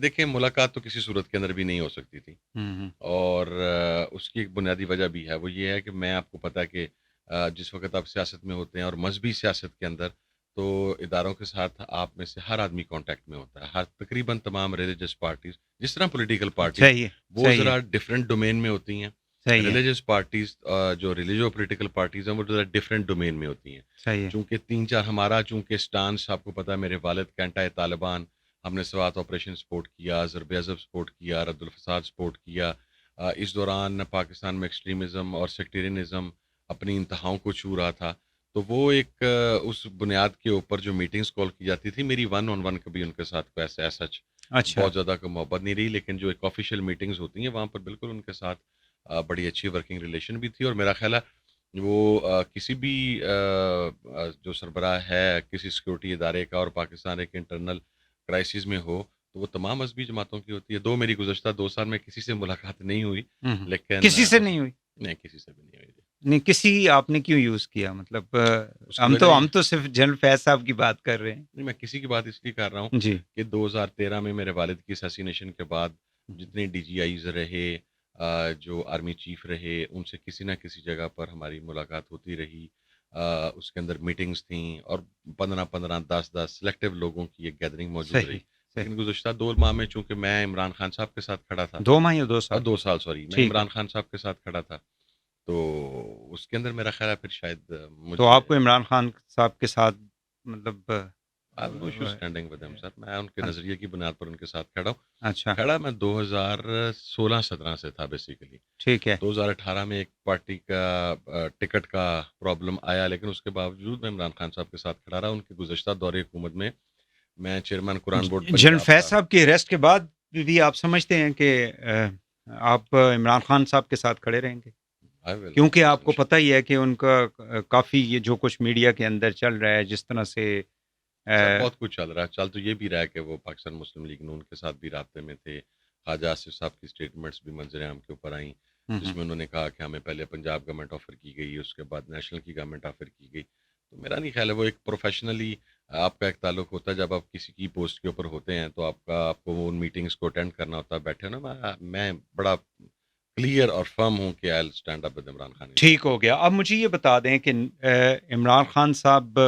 دیکھیں ملاقات تو کسی صورت کے اندر بھی نہیں ہو سکتی تھی، اور اس کی ایک بنیادی وجہ بھی ہے، وہ یہ ہے کہ میں آپ کو پتہ ہے کہ جس وقت آپ سیاست میں ہوتے ہیں اور مذہبی سیاست کے اندر، تو اداروں کے ساتھ آپ میں سے ہر آدمی کانٹیکٹ میں ہوتا ہے، ہر تقریباً تمام ریلیجس پارٹیز جس طرح پولیٹیکل پارٹیز صحیح ہے، وہ صحیح ہے، ذرا ڈفرینٹ ڈومین میں ہوتی ہیں، صحیح ہے، ریلیجس پارٹیز جو ریلیجو پولیٹیکل پارٹیز ہیں وہ ذرا ڈفرینٹ ڈومین میں ہوتی ہیں، صحیح ہے، چونکہ 3-4 ہمارا چونکہ اسٹانس آپ کو پتہ ہے، میرے والد کینٹا طالبان، ہم نے سوات آپریشن سپورٹ کیا، ضرب عضب سپورٹ کیا، رد الفساد سپورٹ کیا، اس دوران پاکستان میں ایکسٹریمزم اور سیکٹیرینزم اپنی انتہاؤں کو چھو رہا تھا، تو وہ ایک اس بنیاد کے اوپر جو میٹنگز کال کی جاتی تھی، میری 1-on-1 کبھی ان کے ساتھ کوئی ایسا سچ اچھا، بہت زیادہ کوئی محبت نہیں رہی، لیکن جو ایک آفیشیل میٹنگز ہوتی ہیں وہاں پر بالکل ان کے ساتھ بڑی اچھی ورکنگ ریلیشن بھی تھی، اور میرا خیال ہے وہ کسی بھی جو سربراہ ہے کسی سیکورٹی ادارے کا، اور پاکستان ایک انٹرنل کرائسس میں ہو تو وہ تمام مذہبی جماعتوں کی ہوتی ہے۔ میری گزشتہ 2 سال میں کسی سے ملاقات نہیں ہوئی، لیکن کسی سے نہیں ہوئی؟ نہیں، کسی سے بھی نہیں ہوئی۔ نہیں، کسی آپ نے کیوں یوز کیا؟ مطلب اس کی ہم وجہ تو صرف جنرل فیض صاحب کی بات کر رہے ہیں نہیں، میں کسی کی بات اس لیے کر رہا ہوں جی، کہ 2013 میں میرے والد کی اسیسینیشن کے بعد جتنے ڈی جی آئیز رہے، جو آرمی چیف رہے، ان سے کسی نہ کسی جگہ پر ہماری ملاقات ہوتی رہی، اس کے اندر میٹنگز تھیں، اور 15 10 سلیکٹیو لوگوں کی ایک گیدرنگ موجود صحیح رہی، صحیح، لیکن گزشتہ 2 ماہ میں چونکہ میں عمران خان صاحب کے ساتھ کھڑا تھا، 2 ماہ یا 2 سال؟ 2 سال سوری، میں ٹھیک ہے، عمران خان صاحب کے ساتھ کھڑا تھا، تو اس کے اندر میرا خیال ہے پھر شاید تو آپ کو عمران خان صاحب کے ساتھ مطلب اسٹینڈنگ ود سر، میں ان کے نظریے کی بنیاد پر ان کے ساتھ کھڑا ہوں۔ اچھا، کھڑا میں 2016-17 سے تھا بیسیکلی، ٹھیک ہے، 2018 میں ایک پارٹی کا ٹکٹ کا پرابلم آیا، لیکن اس کے باوجود میں عمران خان صاحب کے ساتھ کھڑا رہا۔ ان کے گزشتہ دور حکومت میں میں چیئرمین قرآن بورڈ جنرل فیض صاحب کے اریسٹ کے بعد بھی آپ سمجھتے ہیں کہ آپ عمران خان صاحب کے ساتھ کھڑے رہیں گے؟ کیونکہ آپ کو پتہ ہی ہے کہ ان کا کافی یہ جو کچھ میڈیا کے اندر چل رہا ہے، جس طرح سے بہت کچھ چل رہا ہے، چل تو یہ بھی رہا ہے کہ وہ پاکستان مسلم لیگ نون کے ساتھ بھی رابطے میں تھے، خواجہ آصف صاحب کی اسٹیٹمنٹس بھی منظر عام کے اوپر آئیں، جس میں انہوں نے کہا کہ ہمیں پہلے پنجاب گورنمنٹ آفر کی گئی، اس کے بعد نیشنل کی گورنمنٹ آفر کی گئی، تو میرا نہیں خیال ہے وہ ایک پروفیشنلی آپ کا ایک تعلق ہوتا ہے، جب آپ کسی کی پوسٹ کے اوپر ہوتے ہیں تو آپ کو ان میٹنگز کو اٹینڈ کرنا ہوتا ہے، بیٹھے نا، میں بڑا کلیئر اور فرم ہوں کہ I stand up with Imran Khan. ٹھیک ہو گیا۔ اب مجھے یہ بتا دیں کہ عمران خان صاحب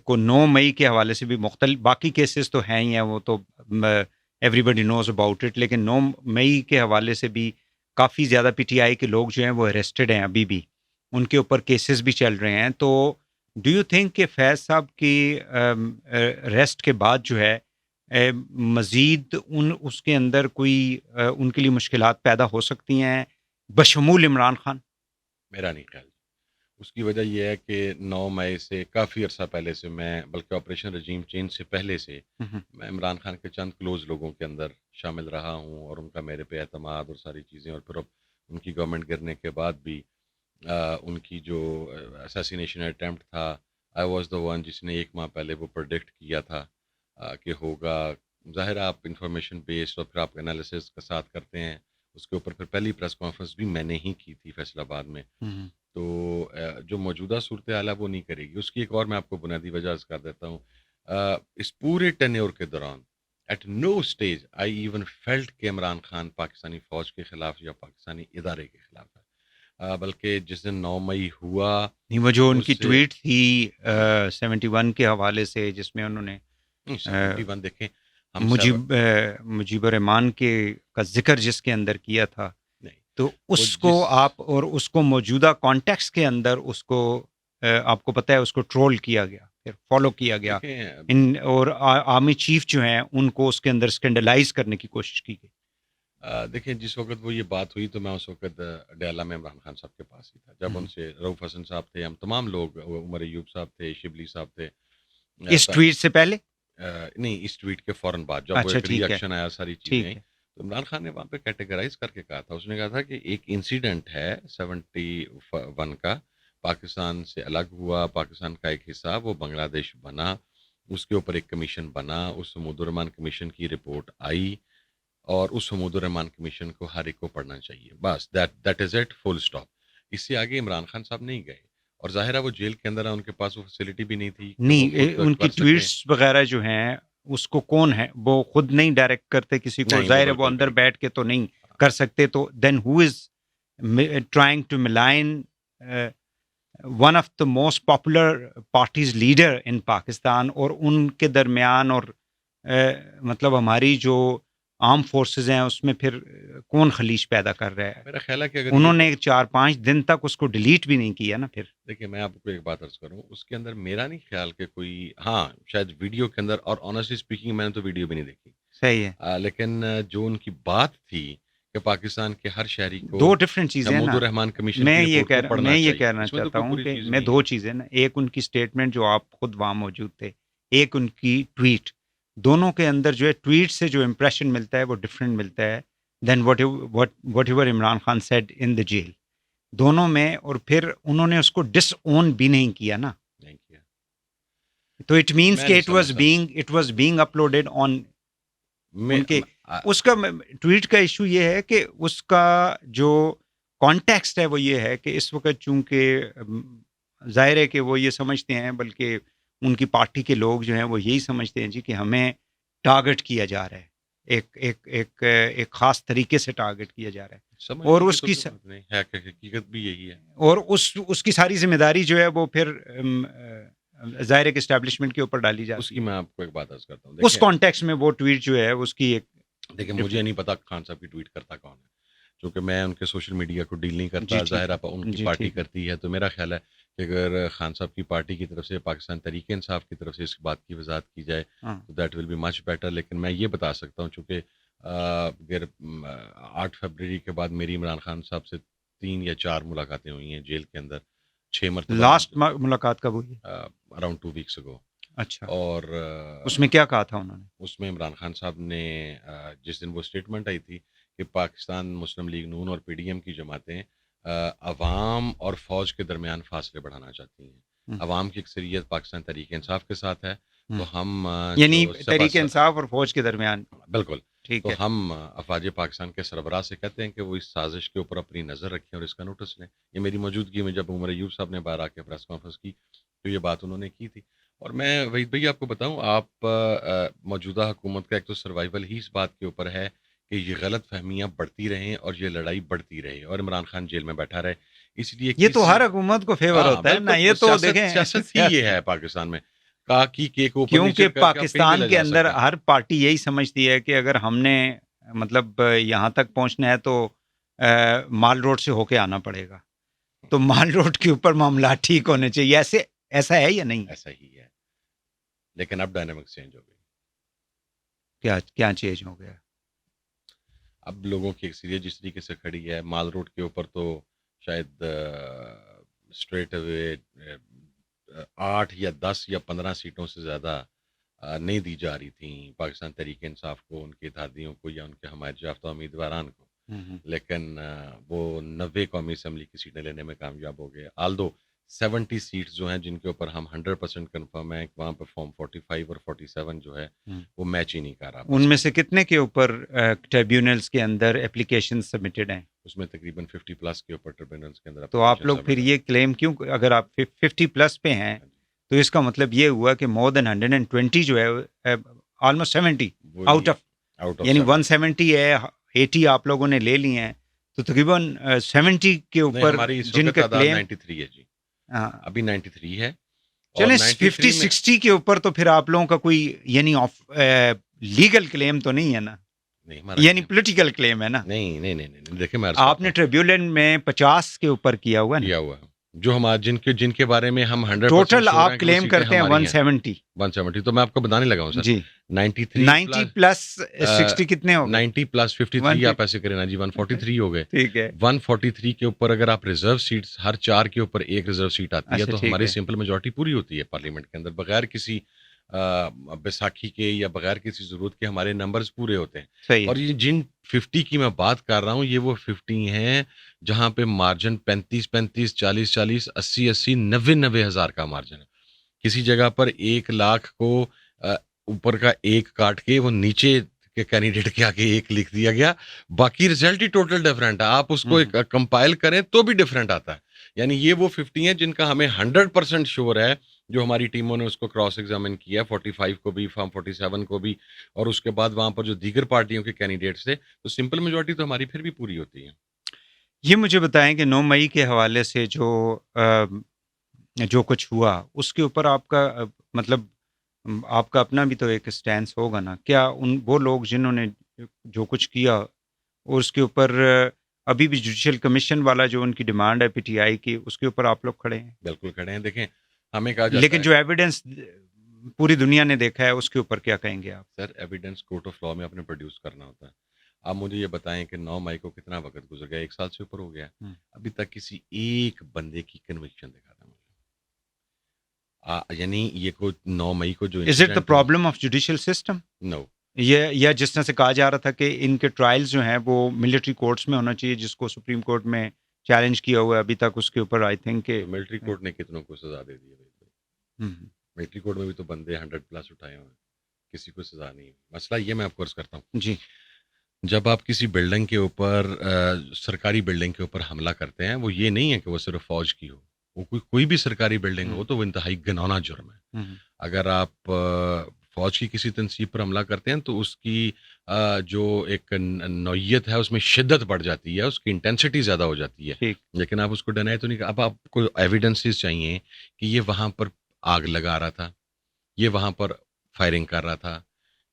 کو 9 مئی کے حوالے سے بھی مختلف باقی کیسز تو ہیں ہی ہیں، وہ تو everybody knows about it, لیکن 9 مئی کے حوالے سے بھی کافی زیادہ پی ٹی آئی کے لوگ جو ہیں وہ اریسٹڈ ہیں، ابھی بھی ان کے اوپر کیسز بھی چل رہے ہیں۔ تو ڈو یو تھنک کہ فیض صاحب کی اریسٹ کے بعد جو ہے مزید اس کے اندر کوئی ان کے لیے مشکلات پیدا ہو سکتی ہیں بشمول عمران خان؟ میرا نہیں خیال، اس کی وجہ یہ ہے کہ 9 مئی سے کافی عرصہ پہلے سے میں، بلکہ آپریشن رجیم چینج سے پہلے سے میں عمران خان کے چند کلوز لوگوں کے اندر شامل رہا ہوں، اور ان کا میرے پہ اعتماد اور ساری چیزیں، اور پھر اب ان کی گورنمنٹ گرنے کے بعد بھی ان کی جو اسیسینیشن اٹیمپٹ تھا، آئی واز دا ون جس نے 1 ماہ پہلے وہ پرڈکٹ کیا تھا کہ ہوگا۔ ظاہر آپ انفارمیشن بیسڈ اور پھر آپ انالیسس کے ساتھ کرتے ہیں، اس کے اوپر پھر پہلی پریس کانفرنس بھی میں نے ہی کی تھی فیصل آباد میں، تو جو موجودہ صورتحال ہے وہ نہیں کرے گی۔ اس کی ایک اور میں آپ کو بنیادی وجہ عرض کر دیتا ہوں، اس پورے ٹینیور کے دوران at no stage I even felt کہ عمران خان پاکستانی فوج کے خلاف یا پاکستانی ادارے کے خلاف ہے، بلکہ جس دن 9 مئی ہوا، وہ جو ان کی ٹویٹ تھی 71 کے حوالے سے، جس میں انہوں نے 71 دیکھیں مجیب الرحمان کا ذکر جس کے اندر کیا تھا، تو اس کو آپ اور اس کو موجودہ کانٹیکس کے اندر اس کو آپ کو پتہ ہے اس کو ٹرول کیا گیا، پھر فالو کیا گیا، اور آرمی چیف جو ہیں ان کو اس کے اندر اسکینڈلائز کرنے کی کوشش کی گئی۔ دیکھیں جس وقت وہ یہ بات ہوئی تو میں اس وقت ڈیالہ میں عمران خان صاحب کے پاس ہی تھا، جب ان سے رؤف حسن صاحب تھے، ہم تمام لوگ، عمر ایوب صاحب تھے، شبلی صاحب تھے، اس ٹویٹ سے پہلے نہیں، اس ٹویٹ کے فوراً بعد جب وہ ایک ری ایکشن آیا، ساری چیزیں آئیں، تو عمران خان نے وہاں پہ کیٹیگرائز کر کے کہا تھا، اس نے کہا تھا کہ ایک انسیڈنٹ ہے 71 کا، پاکستان سے الگ ہوا، پاکستان کا ایک حصہ وہ بنگلہ دیش بنا، اس کے اوپر ایک کمیشن بنا، اس حمود الرحمان کمیشن کی رپورٹ آئی، اور اس حمود الرحمان کمیشن کو ہر ایک کو پڑھنا چاہیے، بس that is it, full stop. اس سے آگے عمران خان صاحب نہیں گئے، اور ظاہر ہے وہ جیل کے اندر ہے، ان کے پاس وہ فیسلٹی بھی نہیں تھی، نہیں، ان کی ٹویٹس وغیرہ جو ہیں اس کو کون ہے, وہ خود نہیں ڈائریکٹ کرتے کسی کو, نہیں, ظاہر ہے بالکل وہ اندر نہیں. بیٹھ کے تو نہیں کر سکتے, تو then he is trying to malign one of the most popular parties leader in Pakistan, اور ان کے درمیان اور مطلب ہماری جو آرم فورسز ہیں اس میں پھر کون خلیج پیدا کر رہا ہے. میرا خیال ہے کہ اگر انہوں نے 4-5 دن تک اس کو ڈیلیٹ بھی نہیں کیا نا. پھر دیکھیں میں آپ کو ایک بات عرض کروں, اس کے اندر میرا نہیں خیال کہ کوئی, ہاں شاید ویڈیو کے اندر, اور آنیسٹلی اسپیکنگ میں نے تو ویڈیو بھی نہیں دیکھی, صحیح ہے, لیکن جو ان کی بات تھی کہ پاکستان کے ہر شہری کو دو ڈفرینٹ چیزیں ہیں محمود نا. الرحمان کمیشن میں کی یہ رپورٹ کو پڑھنا چاہیے. کہنا اس میں تو چاہتا کوئی ہوں پوری کہ چیز میں نہیں دو ہے. چیزیں نا, ایک ان کی اسٹیٹمنٹ جو آپ خود وہاں موجود تھے, ایک ان کی ٹویٹ, دونوں کے اندر جو ہے ٹویٹ سے جو امپریشن ملتا ہے وہ ڈفرینٹ ملتا ہے then whatever Imran Khan said in the jail, دونوں میں. اور پھر انہوں نے اس کو ڈس اون بھی نہیں کیا نا, نہیں کیا. تو اٹ مینس میں کہ نہیں اٹ واز بینگ اپلوڈیڈ آن میں ان کے. اس کا ٹویٹ کا ایشو یہ ہے کہ اس کا جو کانٹیکسٹ ہے وہ یہ ہے کہ اس وقت چونکہ ظاہر ہے کہ وہ یہ سمجھتے ہیں, بلکہ ان کی پارٹی کے لوگ جو ہیں وہ یہی سمجھتے ہیں جی کہ ہمیں ٹارگٹ کیا جا رہا ہے, ایک خاص طریقے سے ٹارگٹ کیا جا رہا ہے, اور اس کی حقیقت بھی یہی ہے, اور اس کی ساری ذمہ داری جو ہے وہ پھر ظاہر ہے کہ اسٹیبلشمنٹ کے اوپر ڈالی جاتی ہے. اس کی میں آپ کو ایک بات عرض کرتا ہوں, اس کانٹیکس میں وہ ٹویٹ جو ہے اس کی ایک, دیکھیں مجھے نہیں پتا خان صاحب کی ٹویٹ کرتا کون ہے, کیونکہ میں ان کے سوشل میڈیا کو ڈیل نہیں کرتا, ظاہر ہے ان کی پارٹی کرتی ہے. تو میرا خیال ہے کہ اگر خان صاحب کی پارٹی کی طرف سے, پاکستان تحریک انصاف کی طرف سے اس بات کی وضاحت کی جائے تو that will be much better. لیکن میں یہ بتا سکتا ہوں چونکہ 8 فروری کے بعد میری عمران خان صاحب سے 3 یا 4 ملاقاتیں ہوئی ہیں جیل کے اندر, 6 مرتبہ. لاسٹ ملاقات کب ہوئی؟ اراؤنڈ 2 ویکس اگو. اچھا, اور اس میں کیا کہا تھا انہوں نے؟ اس میں عمران خان صاحب نے جس دن وہ اسٹیٹمنٹ آئی تھی کہ پاکستان مسلم لیگ نون اور پی ڈی ایم کی جماعتیں عوام اور فوج کے درمیان فاصلے بڑھانا چاہتی ہیں. عوام کی اکثریت پاکستان تحریک انصاف کے ساتھ ہے, تو ہم یعنی تحریک انصاف اور فوج کے درمیان, بالکل ٹھیک تو ہے, ہم افواج پاکستان کے سربراہ سے کہتے ہیں کہ وہ اس سازش کے اوپر اپنی نظر رکھیں اور اس کا نوٹس لیں. یہ میری موجودگی میں جب عمر ایوب صاحب نے باہر آ کے پریس کانفرنس کی تو یہ بات انہوں نے کی تھی. اور میں وحید بھائی آپ کو بتاؤں, آپ موجودہ حکومت کا ایک تو سروائیول ہی اس بات کے اوپر ہے کہ یہ غلط فہمیاں بڑھتی رہیں اور یہ لڑائی بڑھتی رہے اور عمران خان جیل میں بیٹھا رہے. اس لیے یہ تو ہر حکومت کو فیور ہوتا ہے نا, یہ تو دیکھیں سیاست ہی یہ ہے پاکستان میں, کیونکہ پاکستان کے اندر ہر پارٹی یہی سمجھتی ہے کہ اگر ہم نے مطلب یہاں تک پہنچنا ہے تو مال روڈ سے ہو کے آنا پڑے گا, تو مال روڈ کے اوپر معاملات ٹھیک ہونے چاہیے. ایسا ہے یا نہیں؟ ایسا ہی ہے, لیکن اب ڈائنامکس چینج ہو گئی. کیا چینج ہو گیا؟ اب لوگوں کی اکثریت جس طریقے سے کھڑی ہے مال روڈ کے اوپر, تو شاید اسٹریٹ اوے 8 یا 10 یا 15 سیٹوں سے زیادہ نہیں دی جا رہی تھیں پاکستان تحریک انصاف کو, ان کے اتحادیوں کو یا ان کے حمایت یافتہ امیدواران کو, لیکن وہ 90 قومی اسمبلی کی سیٹیں لینے میں کامیاب ہو گئے. آلدو 70 سیٹس جو ہیں جن کے اوپر ہم 100% کنفرم ہیں, وہاں پہ فارم 45 اور 47 جو ہے وہ میچ ہی نہیں کر رہا. ان میں سے کتنے کے اوپر ٹریبیونلز کے اندر اپلیکیشن سبمٹڈ ہیں؟ اس میں تقریباً 50+ کے اوپر ٹریبیونلز کے اندر. تو آپ لوگ پھر یہ کلیم کیوں, اگر آپ 50+ پہ ہیں تو اس کا مطلب یہ ہوا کہ مور دین 120 جو ہے, آلموسٹ 70 آؤٹ آف, یعنی 170 ہے, 80 آپ لوگوں نے لے لی ہیں, تو تقریباً 70 کے اوپر جن کا کلیم 93 ہے جی, ابھی 93 ہے. چلیں 50-60 کے اوپر تو پھر آپ لوگوں کا کوئی یعنی لیگل کلیم تو نہیں ہے نا, یعنی پولیٹیکل کلیم ہے نا؟ نہیں دیکھیں میں آپ نے ٹریبیونل میں 50 کے اوپر کیا ہوا جو ہمارے جن کے بارے میں ہم 100% ٹوٹل آپ کلیم کرتے ہیں 170. تو میں آپ کو بتانے لگا ہوں سر جی 90 پلس 60 کتنے ہو گئے؟ 90 پلس 53 آپ ایسے کریں نا جی 143 ہو گئے. ٹھیک ہے, 143 کے اوپر اگر آپ ریزرو سیٹس, ہر 4 کے اوپر ایک ریزرو سیٹ آتی ہے, تو ہماری سمپل میجورٹی پوری ہوتی ہے پارلیمنٹ کے اندر بغیر کسی بیساکھی کے یا بغیر کسی ضرورت کے, ہمارے نمبرز پورے ہوتے ہیں. اور یہ جن 50 کی میں بات کر رہا ہوں یہ وہ 50 ہیں جہاں پہ مارجن 35 40 80 90 ہزار کا مارجن ہے. کسی جگہ پر 1 لاکھ کو اوپر کا 1 کاٹ کے وہ نیچے کے کینڈیڈیٹ کے آگے 1 لکھ دیا گیا, باقی رزلٹ ہی ٹوٹل ڈفرینٹ ہے. آپ اس کو کمپائل کریں تو بھی ڈفرینٹ آتا ہے. یعنی یہ وہ 50 ہیں جن کا ہمیں 100% شور ہے جو ہماری ٹیموں نے اس کو کراس ایگزامن کیا 45 کو بھی، فارم 47 کو بھی، اور اس کے بعد وہاں پر جو دیگر پارٹیوں کے کینڈیڈیٹس تھے، تو سمپل میجورٹی تو ہماری پھر بھی پوری ہوتی ہے. یہ مجھے بتائیں کہ 9 مئی کے حوالے سے جو کچھ ہوا اس کے اوپر آپ کا مطلب آپ کا اپنا بھی تو ایک سٹینس ہوگا نا. کیا وہ لوگ جنہوں نے جو کچھ کیا اور اس کے اوپر ابھی بھی جوڈیشل کمیشن والا جو ان کی ڈیمانڈ ہے پی ٹی آئی کی، اس کے اوپر آپ لوگ کھڑے ہیں؟ بالکل کھڑے ہیں. دیکھیں ہمیں کہا جاتا لیکن ہے، جو ایویڈنس پوری دنیا نے دیکھا ہے اس کے اوپر کیا کہیں گے آپ؟ سر ایویڈنس کورٹ آف لا میں اپنے پروڈیوس کرنا ہوتا ہے. آپ مجھے یہ بتائیں کہ 9 مئی کو کتنا وقت گزر گیا؟ 1 سال سے اوپر ہو گیا. ابھی تک کسی ایک بندے کی کنوکشن دکھا تھا مجھے. یعنی یہ کو 9 مئی کو جو is it the problem of judicial system? No. یا جس طرح سے کہا جا رہا تھا کہ ان کے ٹرائلز جو ہیں وہ ملٹری کورٹس میں ہونا چاہیے، جس کو سپریم کورٹ میں چیلنج کیا ہوا ہے ابھی تک اس کے اوپر آئی تھنک کہ ملٹری کورٹ نے کتنوں کو سزا دے دی ہے. ملٹری کورٹ میں بھی تو بندے 100+ اٹھائے ہوئے ہیں، کسی کو سزا نہیں. مسئلہ یہ میں آپ کو عرض کرتا ہوں، جی جب آپ کسی بلڈنگ کے اوپر سرکاری بلڈنگ کے اوپر حملہ کرتے ہیں، وہ یہ نہیں ہے کہ وہ صرف فوج کی ہو، وہ کوئی بھی سرکاری بلڈنگ ہو تو وہ انتہائی گنانا جرم ہے. اگر آپ فوج کی کسی تنصیب پر حملہ کرتے ہیں تو اس کی جو ایک نوعیت ہے اس میں شدت بڑھ جاتی ہے، اس کی انٹینسٹی زیادہ ہو جاتی ہے. لیکن آپ اس کو ڈینائی تو نہیں. اب آپ کو ایویڈنسز چاہیے کہ یہ وہاں پر آگ لگا رہا تھا، یہ وہاں پر فائرنگ کر رہا تھا،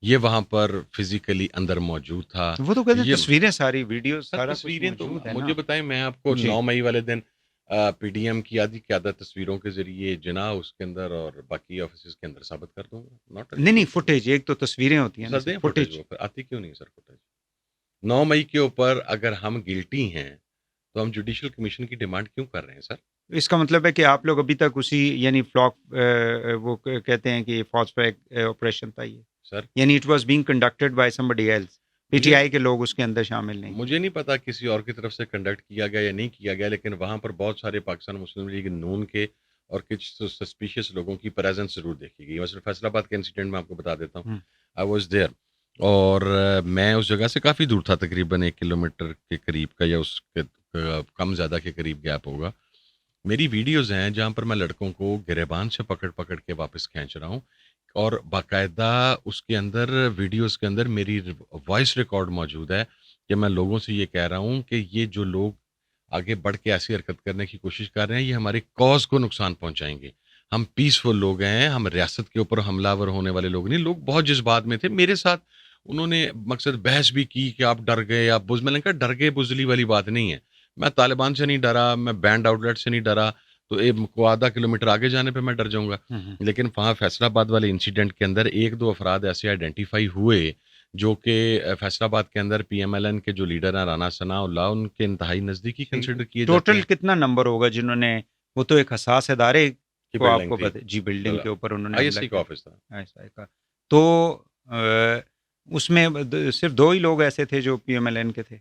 یہ وہاں پر فزیکلی اندر موجود تھا. وہ تو کہتے ہیں تصویریں ساری ویڈیوز سارا تصویریں تو موجود ہے مجھے بتائیں، میں آپ کو 9 مئی والے دن پی ڈی ایم کی آدھی قیادت تصویروں کے ذریعے جنا اس کے اندر اور باقی آفیسز کے اندر ثابت کر دوں گا. نہیں فوٹیج، ایک تو تصویریں ہوتی ہیں فوٹیج آتی کیوں نہیں سر؟ فوٹیج 9 مئی کے اوپر اگر ہم گلٹی ہیں تو ہم جوڈیشل کمیشن کی ڈیمانڈ کیوں کر رہے ہیں سر؟ اس کا مطلب ہے کہ آپ لوگ ابھی تک اسی یعنی فلاک وہ کہتے ہیں کہ فوج پہ آپریشن تھا یہ سر، یعنی it was being conducted by somebody else، P T آئی کے لوگ اس کے اندر شامل نہیں. مجھے نہیں پتا کسی اور کی طرف سے کنڈکٹ کیا گیا یا نہیں کیا گیا، لیکن وہاں پر بہت سارے پاکستان مسلم لیگ نون کے اور کچھ سسپیشیس لوگوں کی پریزنس ضرور دیکھی گئی. مثلا فیصل آباد کے انسیڈنٹ میں آپ کو بتا دیتا ہوں، آئی واز دیئر، اور میں اس جگہ سے کافی دور تھا، تقریباً 1 کلومیٹر کے قریب کا یا اس کے کم زیادہ کے قریب گیپ ہوگا. میری ویڈیوز ہیں جہاں پر میں لڑکوں کو گریبان سے پکڑ کے واپس کھینچ رہا ہوں، اور باقاعدہ اس کے اندر ویڈیوز کے اندر میری وائس ریکارڈ موجود ہے کہ میں لوگوں سے یہ کہہ رہا ہوں کہ یہ جو لوگ آگے بڑھ کے ایسی حرکت کرنے کی کوشش کر رہے ہیں یہ ہمارے کاز کو نقصان پہنچائیں گے. ہم پیسفل لوگ ہیں، ہم ریاست کے اوپر حملہ ور ہونے والے لوگ نہیں. لوگ بہت جذبات میں تھے میرے ساتھ، انہوں نے مقصد بحث بھی کی کہ آپ ڈر گئے، آپ بزدل. میں نے کہا ڈر گئے بزدلی والی بات نہیں ہے، میں طالبان سے نہیں ڈرا، میں بینڈ آؤٹ لیٹ سے نہیں ڈرا، تو کو آدھا کلومیٹر آگے جانے پہ میں ڈر جاؤں گا. لیکن وہاں فیصل آباد والے انسیڈنٹ کے اندر 1-2 افراد ایسے آئیڈینٹیفائی ہوئے جو کہ فیصل آباد کے اندر پی ایم ایل این کے جو لیڈر ہیں رانا ثناء اللہ، ان کے انتہائی نزدیکی کنسیڈر کیے جاتے ہیں. ٹوٹل کتنا نمبر ہوگا جنہوں نے، وہ تو ایک حساس ادارے کو آپ کو جی بلڈنگ کے اوپر انہوں نے آئی ایس آئی کا آفس تھا، تو اس میں صرف 2 ہی لوگ ایسے تھے جو پی ایم ایل این کے تھے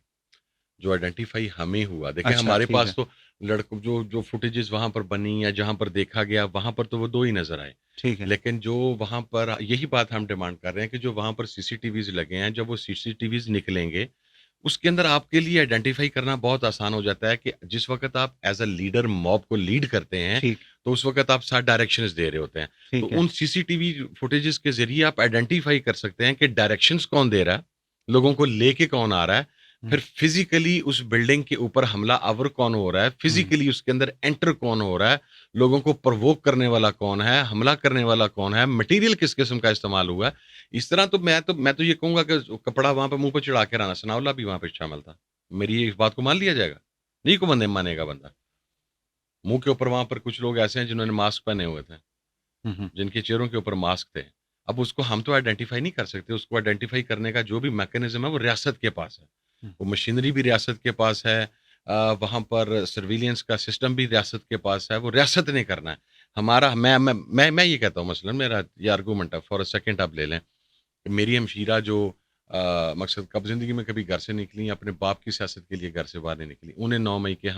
جو آئیڈینٹیفائی ہمیں ہوا. دیکھیں ہمارے پاس تو لڑکوں جو فوٹیجز وہاں پر بنی یا جہاں پر دیکھا گیا وہاں پر تو وہ 2 ہی نظر آئے. ٹھیک ہے، لیکن جو وہاں پر یہی بات ہم ڈیمانڈ کر رہے ہیں کہ جو وہاں پر سی سی ٹی ویز لگے ہیں، جب وہ سی سی ٹی ویز نکلیں گے اس کے اندر آپ کے لیے آئیڈینٹیفائی کرنا بہت آسان ہو جاتا ہے کہ جس وقت آپ ایز اے لیڈر موب کو لیڈ کرتے ہیں تو اس وقت آپ 7 ڈائریکشنز دے رہے ہوتے ہیں. تو ان سی سی ٹی وی فوٹیجز کے ذریعے آپ آئیڈینٹیفائی کر سکتے ہیں کہ ڈائریکشنز کون دے رہا ہے، لوگوں کو لے کے کون آ رہا ہے، پھر فزیکلی اس بلڈنگ کے اوپر حملہ آور کون ہو رہا ہے، فزیکلی اس کے اندر انٹر کون ہو رہا ہے، لوگوں کو پرووک کرنے والا کون ہے، حملہ کرنے والا کون ہے، مٹیریل کس قسم کا استعمال ہوا ہے. اس طرح تو میں یہ کہوں گا کہ کپڑا وہاں پہ منہ پہ چڑھا کے رانا ثناء اللہ بھی وہاں پہ شامل تھا. میری اس بات کو مان لیا جائے گا؟ نہیں کو بندے مانے گا بندہ. منہ کے اوپر وہاں پر کچھ لوگ ایسے ہیں جنہوں نے ماسک پہنے ہوئے تھے، جن کے چہروں کے اوپر ماسک تھے. اب اس کو ہم تو آئیڈینٹیفائی نہیں کر سکتے، اس کو آئیڈینٹیفائی کرنے کا جو بھی میکینزم ہے وہ ریاست کے پاس ہے، وہ مشینری بھی ریاست کے پاس ہے، وہاں پر سرویلینس کا سسٹم بھی ریاست کے پاس ہے، وہ ریاست نے کرنا ہے. ہمارا میں یہ کہتا ہوں، مثلا میرا یہ آرگومنٹ ہے، فار اے سیکنڈ آپ لے لیں، میری ہمشیرہ جو مقصد کب زندگی میں کبھی گھر سے نکلی، اپنے باپ کی سیاست کے لیے گھر سے باہر نہیں نکلی، انہیں 9 مئی کے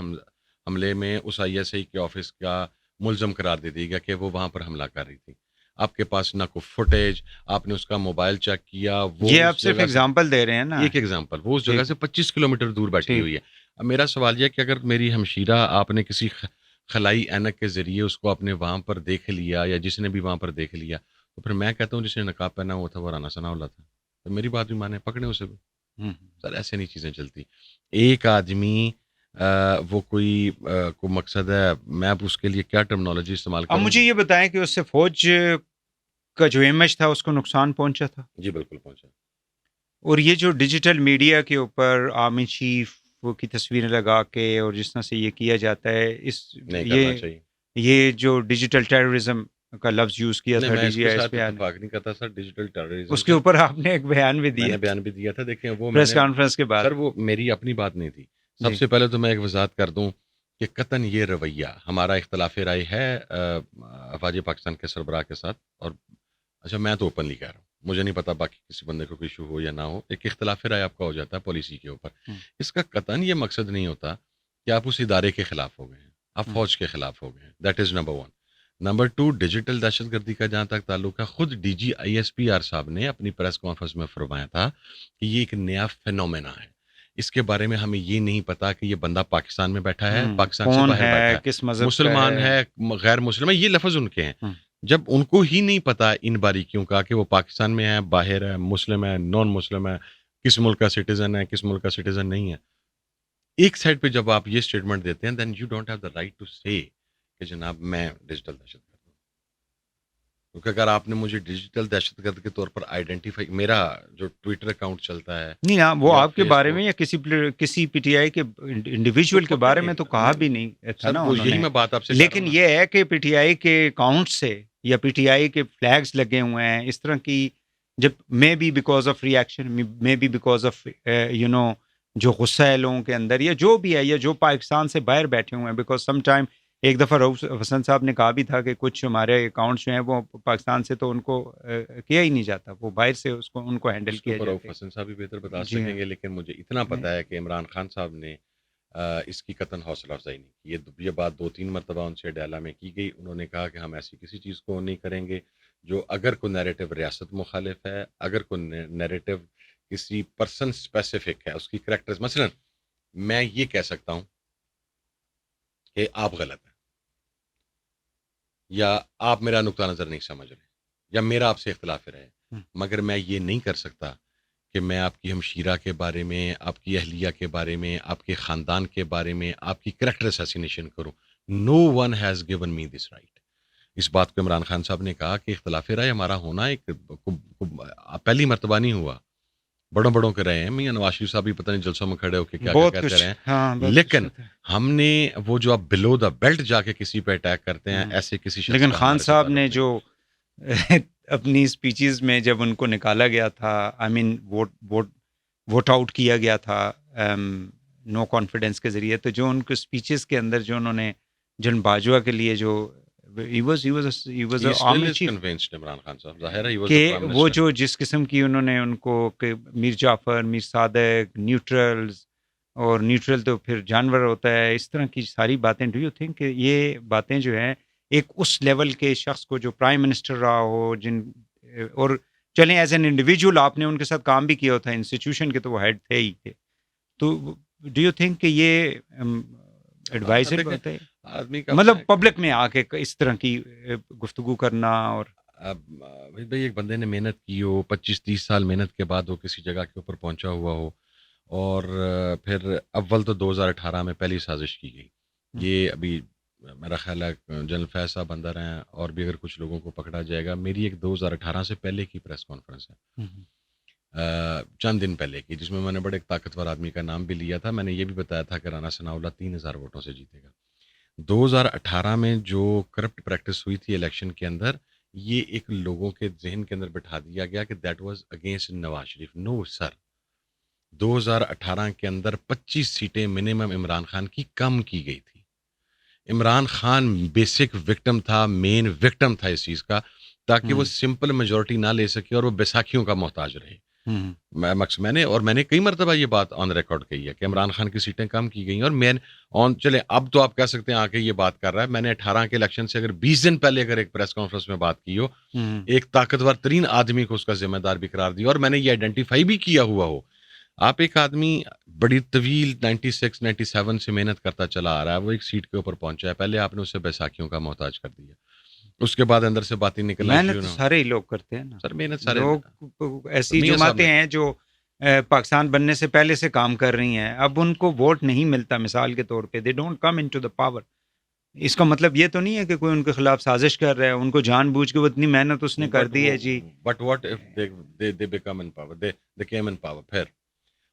حملے میں اس آئی ایس آئی کے آفس کا ملزم قرار دے دی گیا کہ وہ وہاں پر حملہ کر رہی تھی. آپ کے پاس نہ کوئی فوٹیج، آپ نے اس کا موبائل چیک کیا، وہ یہ آپ صرف ایگزامپل دے رہے ہیں نا، ایک ایگزامپل، وہ اس جگہ سے 25 کلومیٹر دور بیٹھی ہوئی ہے. اب میرا سوال یہ ہے کہ اگر میری ہمشیرہ آپ نے کسی خلائی اینک کے ذریعے اس کو اپنے وہاں پر دیکھ لیا یا جس نے بھی وہاں پر دیکھ لیا تو پھر میں کہتا ہوں جس نے نقاب پہنا ہوا تھا وہ رانا ثناءاللہ تھا، تو میری بات بھی مانے، پکڑے اسے بھی. سر ایسے نہیں چیزیں چلتی. ایک آدمی وہ کوئی مقصد ہے، میں اب اس کے لیے کیا ٹرمنالوجی استعمال کروں. اب مجھے یہ بتائیں کہ اس سے فوج کا جو امیج تھا اس کو نقصان پہنچا تھا؟ جی بالکل پہنچا. اور یہ جو ڈیجیٹل میڈیا کے اوپر آرمی چیف کی تصویریں لگا کے اور جس طرح سے یہ کیا جاتا ہے، نہیں کرنا چاہیے. یہ جو ڈیجیٹل ٹیررزم کا لفظ یوز کیا تھا میں ڈی جی ایس پہ، اتفاق نہیں کرتا سر. ڈیجیٹل ٹیررزم اس کے اوپر آپ نے ایک بیان بھی دیا، بیان بھی دیا تھا. دیکھیں وہ پریس کانفرنس کے بعد. سر وہ میری اپنی بات نہیں تھی. سب سے پہلے تو میں ایک وضاحت کر دوں کہ قطعاً یہ رویہ ہمارا اختلاف رائے ہے افواج پاکستان کے سربراہ کے ساتھ. اور اچھا میں تو اوپنلی کہہ رہا ہوں، مجھے نہیں پتا باقی کسی بندے کو کوئی ایشو ہو یا نہ ہو، ایک اختلاف رائے آپ کا ہو جاتا ہے پالیسی کے اوپر. اس کا قطعاً یہ مقصد نہیں ہوتا کہ آپ اس ادارے کے خلاف ہو گئے ہیں، آپ فوج کے خلاف ہو گئے ہیں. That is number 1. Number 2، digital دہشت گردی کا جہاں تک تعلق ہے، خود D G I S P R صاحب نے اپنی پریس کانفرنس میں فرمایا تھا کہ یہ ایک نیا فینومینا ہے. اس کے بارے میں ہمیں یہ نہیں پتا کہ یہ بندہ پاکستان میں بیٹھا ہے، پاکستان سے باہر بیٹھا ہے، کس مذہب مسلمان ہے، غیر مسلم ہے. یہ لفظ ان کے ہیں. جب ان کو ہی نہیں پتا ان باریکیوں کا کہ وہ پاکستان میں ہے، باہر ہے، مسلم ہے، نان مسلم ہے، کس ملک کا سٹیزن ہے، کس ملک کا سٹیزن نہیں ہے. ایک سائڈ پہ جب آپ یہ اسٹیٹمنٹ دیتے ہیں then you don't have the right to say کہ جناب میں ڈیجیٹل دہشت گرد ہوں. کیونکہ اگر آپ نے مجھے ڈیجیٹل دہشت گرد کے طور پر آئیڈینٹیفائی، میرا جو ٹویٹر اکاؤنٹ چلتا ہے نہیں نا، وہ آپ کے بارے میں یا کسی پی ٹی آئی کے انڈیویجول کے بارے میں تو کہا بھی نہیں تھا نا یہی میں بات آپ سے. لیکن یہ ہے کہ پی ٹی آئی کے اکاؤنٹ سے یا پی ٹی آئی کے فلیگز لگے ہوئے ہیں اس طرح کی، جب maybe because of reaction, maybe because of جو غصہ ہے لوگوں کے اندر یا جو بھی ہے، یا جو پاکستان سے باہر بیٹھے ہوئے ہیں. بیکاز سم ٹائم ایک دفعہ رؤوف حسن صاحب نے کہا بھی تھا کہ کچھ ہمارے اکاؤنٹس جو ہیں وہ پاکستان سے تو ان کو کیا ہی نہیں جاتا، وہ باہر سے ان کو ہینڈل کیا جاتا ہے. رؤوف حسن صاحب بھی بہتر بتا سکیں گے، لیکن مجھے اتنا پتا ہے کہ عمران خان صاحب نے اس کی قطعاً حوصلہ افزائی نہیں کی. یہ بات 2-3 مرتبہ ان سے ڈیلا میں کی گئی. انہوں نے کہا کہ ہم ایسی کسی چیز کو نہیں کریں گے جو اگر کوئی نیریٹو ریاست مخالف ہے، اگر کوئی نیریٹو کسی پرسن اسپیسیفک ہے، اس کی کریکٹرز، مثلا میں یہ کہہ سکتا ہوں کہ آپ غلط ہیں، یا آپ میرا نقطہ نظر نہیں سمجھ رہے، یا میرا آپ سے اختلاف رہے، مگر میں یہ نہیں کر سکتا کہ میں آپ کی ہمشیرہ کے بارے میں، آپ کی اہلیہ کے بارے میں، آپ کے خاندان کے بارے میں آپ کی کریکٹر اسیسینیشن کروں. No one has given me this right. اس بات کو عمران خان صاحب نے کہا کہ اختلاف رائے ہمارا ہونا ایک پہلی مرتبہ نہیں ہوا، بڑوں کے رہے ہیں. میاں نواز شریف صاحب بھی پتہ نہیں جلسوں میں کھڑے ہو کے کیا کہتے رہے ہیں، لیکن ہم نے وہ جو آپ بلو دا بیلٹ جا کے کسی پہ اٹیک کرتے ہیں، ایسے کسی شخص. لیکن خان صاحب نے جو اپنی اسپیچز میں جب ان کو نکالا گیا تھا، آئی مین ووٹ آؤٹ کیا گیا تھا نو کانفیڈنس کے ذریعے، تو جو ان کے اسپیچز کے اندر جو انہوں نے جن باجوہ کے لیے جو کہ وہ جو جس قسم کی انہوں نے ان کو کہ میر جعفر، میر صادق، نیوٹرلز، اور نیوٹرل تو پھر جانور ہوتا ہے، اس طرح کی ساری باتیں. ڈو یو تھنک کہ یہ باتیں جو ہیں ایک اس لیول کے شخص کو جو پرائم منسٹر رہا ہو، اور چلیں ایز این انڈیویجول آپ نے ان کے ساتھ کام بھی کیا ہوتا ہے، انسٹیٹیوشن کے تو وہ ہیڈ تھے ہی تھے، تو ڈو یو تھنک کہ یہ ایڈوائزر ہوتا ہے مطلب پبلک میں آ کے اس طرح کی گفتگو کرنا؟ اور بھائی ایک بندے نے محنت کی ہو، 25-30 سال محنت کے بعد وہ کسی جگہ کے اوپر پہنچا ہوا ہو، اور پھر اول تو 2018 میں پہلی سازش کی گئی. یہ ابھی میرا خیال ہے جنرل فیض صاحب اندر ہیں، اور بھی اگر کچھ لوگوں کو پکڑا جائے گا. میری ایک 2018 سے پہلے کی پریس کانفرنس ہے، چند دن پہلے کی، جس میں میں نے بڑے ایک طاقتور آدمی کا نام بھی لیا تھا. میں نے یہ بھی بتایا تھا کہ رانا ثناءاللہ 3000 ووٹوں سے جیتے گا. 2018 میں جو کرپٹ پریکٹس ہوئی تھی الیکشن کے اندر، یہ ایک لوگوں کے ذہن کے اندر بٹھا دیا گیا کہ that was against Nawaz Sharif. نو سر، 2018 کے اندر 25 سیٹیں منیمم عمران خان کی کم کی گئی تھی. عمران خان بیسک وکٹم تھا، مین وکٹم تھا اس چیز کا، تاکہ وہ سمپل میجورٹی نہ لے سکے اور وہ بیساکھیوں کا محتاج رہے. میں نے کئی مرتبہ یہ بات آن ریکارڈ کہی ہے کہ عمران خان کی سیٹیں کم کی گئی ہیں. اور چلے اب تو آپ کہہ سکتے ہیں آ کے یہ بات کر رہا ہے. میں نے 18 کے الیکشن سے اگر 20 دن پہلے اگر ایک پریس کانفرنس میں بات کی ہو، ایک طاقتور ترین آدمی کو اس کا ذمہ دار بھی قرار دیا، اور میں نے یہ آئیڈینٹیفائی بھی کیا ہوا ہو آپ ایک آدمی بڑی طویل 96 97 سے محنت کرتا چلا آ رہا ہے, وہ ایک سیٹ کے اوپر پہنچا ہے, پہلے آپ نے اسے بیساکھیوں کا محتاج کر دیا, اس کے بعد اندر سے باتیں نکلنا محنت تو سارے ہی لوگ کرتے ہیں نا سر, محنت سارے لوگ. ایسی میاں صاحب جماعتیں ہیں جو پاکستان بننے سے پہلے سے کام کر رہی ہیں, اب ان کو ووٹ نہیں ملتا مثال کے طور پہ, they don't come into the power. اس کا مطلب یہ تو نہیں ہے کہ کوئی ان کے خلاف سازش کر رہا ہے, ان کو جان بوجھ کے وہ اتنی محنت اس نے کر دی ہے جی. But what if they become in power, they came in power, پھر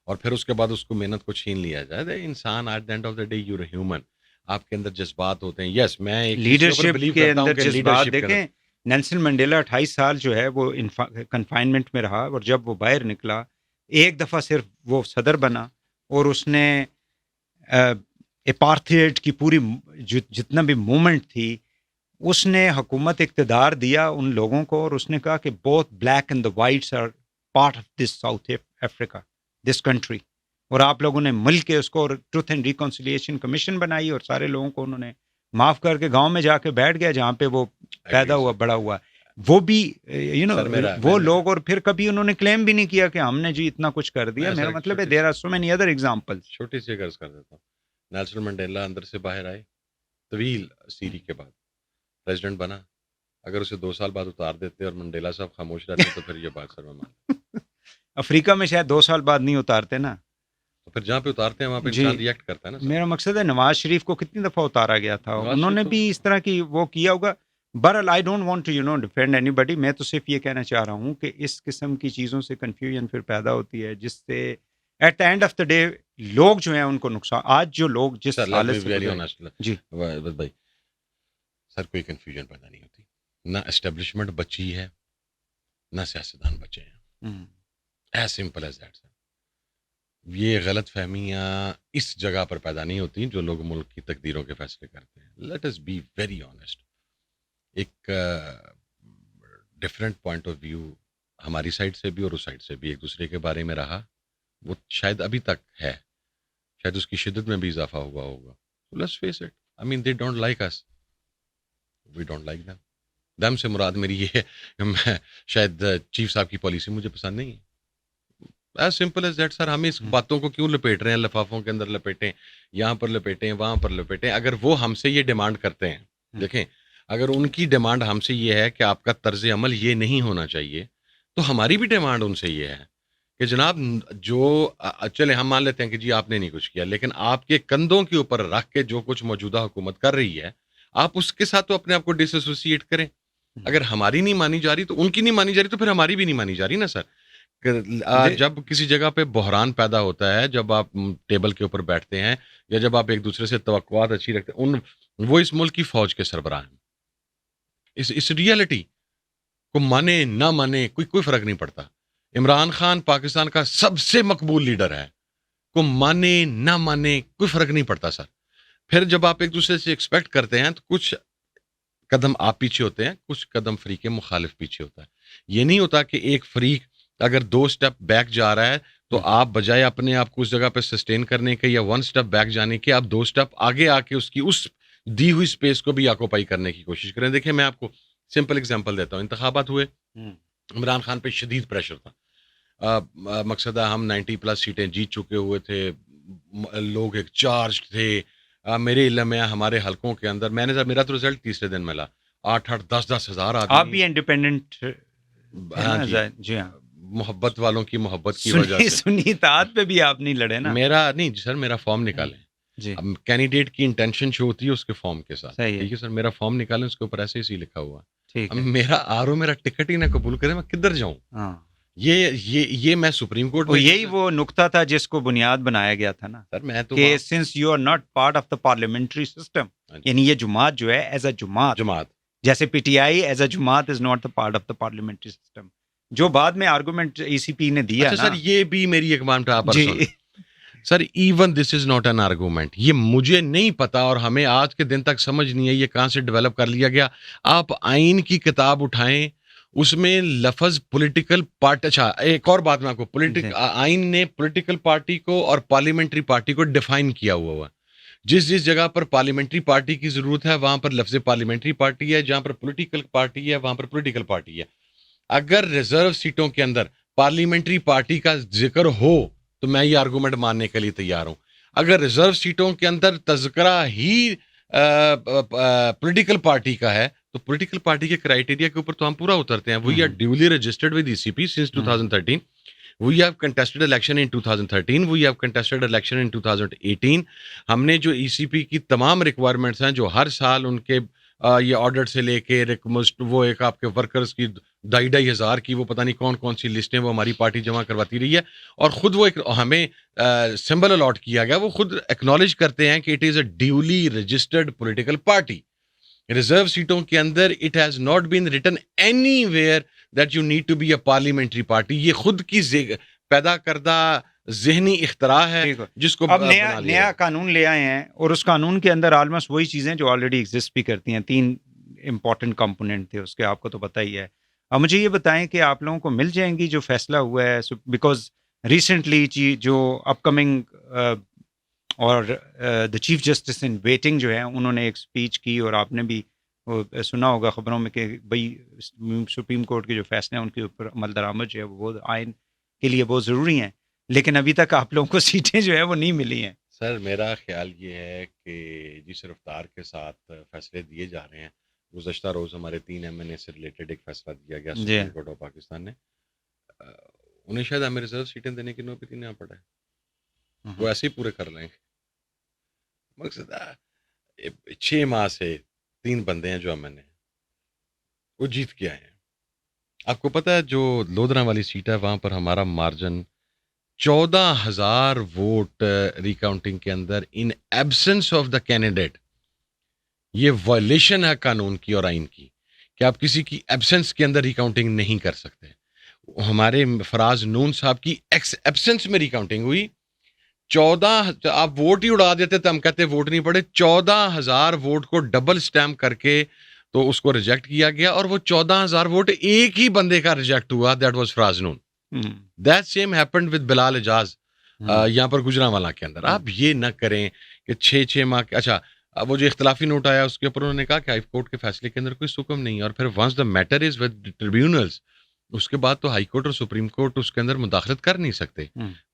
اور پھر اس کے بعد اس کو محنت کو چھین لیا جائے. انسان at the end of the day you are human, آپ کے اندر جذبات ہوتے ہیں. یس میں لیڈرشپ کے اندر جذبات دیکھیں, نیلسن منڈیلا 28 سال جو ہے وہ کنفائنمنٹ میں رہا, اور جب وہ باہر نکلا ایک دفعہ صرف وہ صدر بنا, اور اس نے اپارتھیڈ کی پوری جتنا بھی موومنٹ تھی اس نے حکومت اقتدار دیا ان لوگوں کو, اور اس نے کہا کہ both black and the whites are part of this South Africa, this country. اور آپ لوگوں نے مل کے اس کو ٹروتھ اینڈ ریکنسیلیشن کمیشن بنائی, اور سارے لوگوں کو انہوں نے معاف کر کے گاؤں میں جا کے بیٹھ گیا جہاں پہ وہ پیدا ہوا بڑا ہوا. وہ بھی وہ لوگ, اور پھر کبھی انہوں نے کلیم بھی نہیں کیا کہ ہم نے جی اتنا کچھ کر دیا. میرا مطلب ہے there are so many other example. چھوٹی سی غرض کر دیتا ہوں, نیلسن منڈیلا اندر سے باہر آئے, طویل سیری کے بعد پریزیڈنٹ بنا. اگر اسے 2 سال بعد اتار دیتے اور منڈیلا صاحب خاموش رہتے تو پھر یہ بات سر میں مان. افریقہ میں شاید 2 سال بعد نہیں اتارتے نا, تو پھر جہاں پہ اتارتے ہیں وہاں پہ انسان ریئیکٹ کرتا ہے نا. میرا مقصد ہے نواز شریف کو کتنی دفعہ اتارا گیا تھا, انہوں نے بھی اس طرح کی وہ کیا ہوگا. بہرحال I don't want to defend anybody, میں تو صرف یہ کہنا چاہ رہا ہوں کہ اس قسم کی چیزوں سے کنفیوژن پھر پیدا ہوتی ہے, جس سے at the end of the day لوگ جو ہیں ان کو نقصان. آج جو لوگ جس حالت سے جی بھائی سر, کوئی کنفیوژن پیدا نہیں ہوتی, نہ اسٹیبلشمنٹ بچی ہے نہ سیاستدان بچے ہیں, ایز سمپل ایز دیٹ. یہ غلط فہمیاں اس جگہ پر پیدا نہیں ہوتی جو لوگ ملک کی تقدیروں کے فیصلے کرتے ہیں. Let us be very honest, ایک ڈفرینٹ پوائنٹ آف ویو ہماری سائڈ سے بھی اور اس سائڈ سے بھی ایک دوسرے کے بارے میں رہا, وہ شاید ابھی تک ہے, شاید اس کی شدت میں بھی اضافہ ہوا ہوگا. Let's face it, I mean they don't like us, we don't like them. Them سے مراد میری یہ ہے, میں شاید چیف صاحب کی پالیسی مجھے پسند نہیں ہے, ایز سمپل ایز دیٹ. سر ہمیں اس باتوں کو کیوں لپیٹ رہے ہیں, لفافوں کے اندر لپیٹیں, یہاں پر لپیٹیں, وہاں پر لپیٹیں. اگر وہ ہم سے یہ ڈیمانڈ کرتے ہیں, دیکھیں اگر ان کی ڈیمانڈ ہم سے یہ ہے کہ آپ کا طرز عمل یہ نہیں ہونا چاہیے, تو ہماری بھی ڈیمانڈ ان سے یہ ہے کہ جناب جو چلے ہم مان لیتے ہیں کہ جی آپ نے نہیں کچھ کیا, لیکن آپ کے کندھوں کے اوپر رکھ کے جو کچھ موجودہ حکومت کر رہی ہے, آپ اس کے ساتھ تو اپنے آپ کو ڈس ایسوسیٹ کریں. اگر ہماری نہیں مانی جا رہی تو ان کی نہیں مانی جا رہی, تو پھر ہماری بھی نہیں مانی جا رہی نا سر. جب کسی جگہ پہ بحران پیدا ہوتا ہے, جب آپ ٹیبل کے اوپر بیٹھتے ہیں یا جب آپ ایک دوسرے سے توقعات اچھی رکھتے ہیں, وہ اس ملک کی فوج کے سربراہ ہیں. اس ریئلٹی کو مانے نہ مانے کوئی فرق نہیں پڑتا. عمران خان پاکستان کا سب سے مقبول لیڈر ہے, کو مانے نہ مانے کوئی فرق نہیں پڑتا سر. پھر جب آپ ایک دوسرے سے ایکسپیکٹ کرتے ہیں تو کچھ قدم آپ پیچھے ہوتے ہیں, کچھ قدم فریق مخالف پیچھے ہوتا ہے. یہ نہیں ہوتا کہ ایک فریق اگر 2 اسٹیپ بیک جا رہا ہے تو آپ بجائے اپنے آپ کو اس جگہ پہ سسٹین کرنے کے یا 1 اسٹیپ بیک جانے کے, آپ 2 اسٹیپ آگے آ کے اس کی اس دی ہوئی اسپیس کو بھی آکوپائی کرنے کی کوشش کریں. دیکھیں میں آپ کو سمپل اگزامپل دیتا ہوں. انتخابات ہوئے, عمران خان پہ شدید پریشر تھا, مقصد ہے ہم 90+ سیٹیں جیت چکے ہوئے تھے, لوگ ایک چارج تھے. میرے علم میں ہمارے حلقوں کے اندر میرا تو رزلٹ تیسرے دن ملا, 8-10 ہزار آدمی. آپ بھی انڈیپینڈنٹ جی ہاں, محبت والوں کی محبت کی وجہ سے. سنی اطاعت پہ بھی آپ نہیں لڑے نا. میرا نہیں سر, میرا فارم نکالیں جی. اب کینڈیڈیٹ کی انٹینشن شو ہوتی ہے اس کے فارم کے ساتھ, ٹھیک ہے سر. میرا فارم نکالیں, اس کے اوپر ایسے ہی لکھا ہوا, میرا میرا ٹکٹ ہی نہ قبول کرے, میں کدھر جاؤں. یہ میں سپریم کورٹ میں, یہی وہ نقطہ تھا جس کو بنیاد بنایا گیا تھا نا سر. میں تو کہ since you are not part of the parliamentary system, یعنی یہ جماعت جو ہے ایز اے جماعت جیسے پی ٹی آئی ایز اے جماعت is not the part of the parliamentary system, جو بعد میں آرگومنٹ ای سی پی نے دیا. سر یہ بھی میری ایک مان sir, even this is not an argument. یہ مجھے نہیں پتا اور ہمیں آج کے دن تک سمجھ نہیں ہے یہ کہاں سے ڈیولپ کر لیا گیا. آپ آئین کی کتاب اٹھائیں, اس میں لفظ پولیٹیکل پارٹی, اچھا ایک اور بات میں آپ کو, آئین نے پولیٹیکل پارٹی کو اور پارلیمنٹری پارٹی کو ڈیفائن کیا ہوا. جس جگہ پر پارلیمنٹری پارٹی کی ضرورت ہے وہاں پر لفظ پارلیمنٹری پارٹی ہے, جہاں پر پولیٹیکل پارٹی ہے وہاں پر پولیٹیکل پارٹی ہے. اگر ریزرو سیٹوں کے اندر پارلیمنٹری پارٹی کا ذکر ہو تو میں یہ آرگومنٹ ماننے کے لیے تیار ہوں. اگر ریزرو سیٹوں کے اندر تذکرہ ہی پولیٹیکل پارٹی کا ہے تو پولیٹیکل پارٹی کے کرائیٹیریا کے اوپر تو ہم پورا اترتے ہیں. We are duly registered with ECP since 2013. We have contested election in 2013. We have contested election in 2018. ہم نے جو ECP کی تمام ریکوائرمنٹس ہیں جو ہر سال ان کے یہ آڈٹ سے لے کے وہ ایک آپ کے ورکرز کی 2,500 کی وہ پتہ نہیں کون کون سی لسٹیں وہ ہماری پارٹی جمع کرواتی رہی ہے, اور خود وہ ایک ہمیں سمبل الاٹ کیا گیا, وہ خود ایکنالج کرتے ہیں کہ it is a duly registered political party. Reserve سیٹوں کے اندر it has not been written anywhere that you need to be a parliamentary party. یہ خود کی پیدا کردہ ذہنی اختراع ہے جس کو اب نیا قانون لے آئے ہیں, اور اس قانون کے اندر آلموسٹ وہی چیزیں جو آلریڈی ایگزسٹ بھی کرتی ہیں. 3 امپورٹنٹ کمپوننٹ تھے اس کے, آپ کو تو پتہ ہی ہے. اب مجھے یہ بتائیں کہ آپ لوگوں کو مل جائیں گی جو فیصلہ ہوا ہے, بیکاز ریسنٹلی جو اپ کمنگ اور دا چیف جسٹس ان ویٹنگ جو ہے انہوں نے ایک اسپیچ کی, اور آپ نے بھی سنا ہوگا خبروں میں کہ بھائی سپریم کورٹ کے جو فیصلے ہیں ان کے اوپر عمل درآمد جو ہے وہ آئین کے لیے بہت ضروری ہیں, لیکن ابھی تک آپ لوگوں کو سیٹیں جو ہیں وہ نہیں ملی ہیں. سر میرا خیال یہ ہے کہ جس رفتار کے ساتھ فیصلے دیے جا رہے ہیں, گزشتہ روز ہمارے 3 MNA سے ریلیٹڈ ایک فیصلہ دیا گیا سپریم کورٹ آف پاکستان نے, انہیں شاید ہمیں ریزرو سیٹیں دینے کی نوبت ہی نہیں پڑا ہے, وہ ایسے ہی پورے کر لیں گے. مقصد 6 ماہ سے 3 بندے ہیں جو MNA وہ جیت کے آئے ہیں. آپ کو پتہ ہے جو لودھرا والی سیٹ ہے وہاں پر ہمارا مارجن 14,000 ووٹ ریکاؤنٹنگ کے اندر ان ایبسنس آف دا کینڈیڈیٹ. یہ وائلیشن ہے قانون کی اور آئین کی کہ آپ کسی کی ایبسنس کے اندر ریکاؤنٹنگ نہیں کر سکتے. ہمارے فراز نون صاحب کی ایبسنس میں ریکاؤنٹنگ ہوئی. 14 آپ ووٹ ہی اڑا دیتے تو ہم کہتے ووٹ نہیں پڑے. 14,000 ووٹ کو ڈبل سٹیمپ کر کے تو اس کو ریجیکٹ کیا گیا, اور وہ 14,000 ووٹ ایک ہی بندے کا ریجیکٹ ہوا, that was Faraz Noon. That same happened with Bilal Ijaz یہاں پر گجرانوالہ کے اندر. آپ یہ نہ کریں کہ 6 ماہ کے اچھا وہ جو اختلافی نوٹ آیا اس کے اوپر انہوں نے کہا کہ ہائی کورٹ کے فیصلے کے اندر کوئی حکم نہیں ہے, اور پھر once the matter is with tribunals اس کے بعد تو ہائی کورٹ اور سپریم کورٹ اس کے اندر مداخلت کر نہیں سکتے.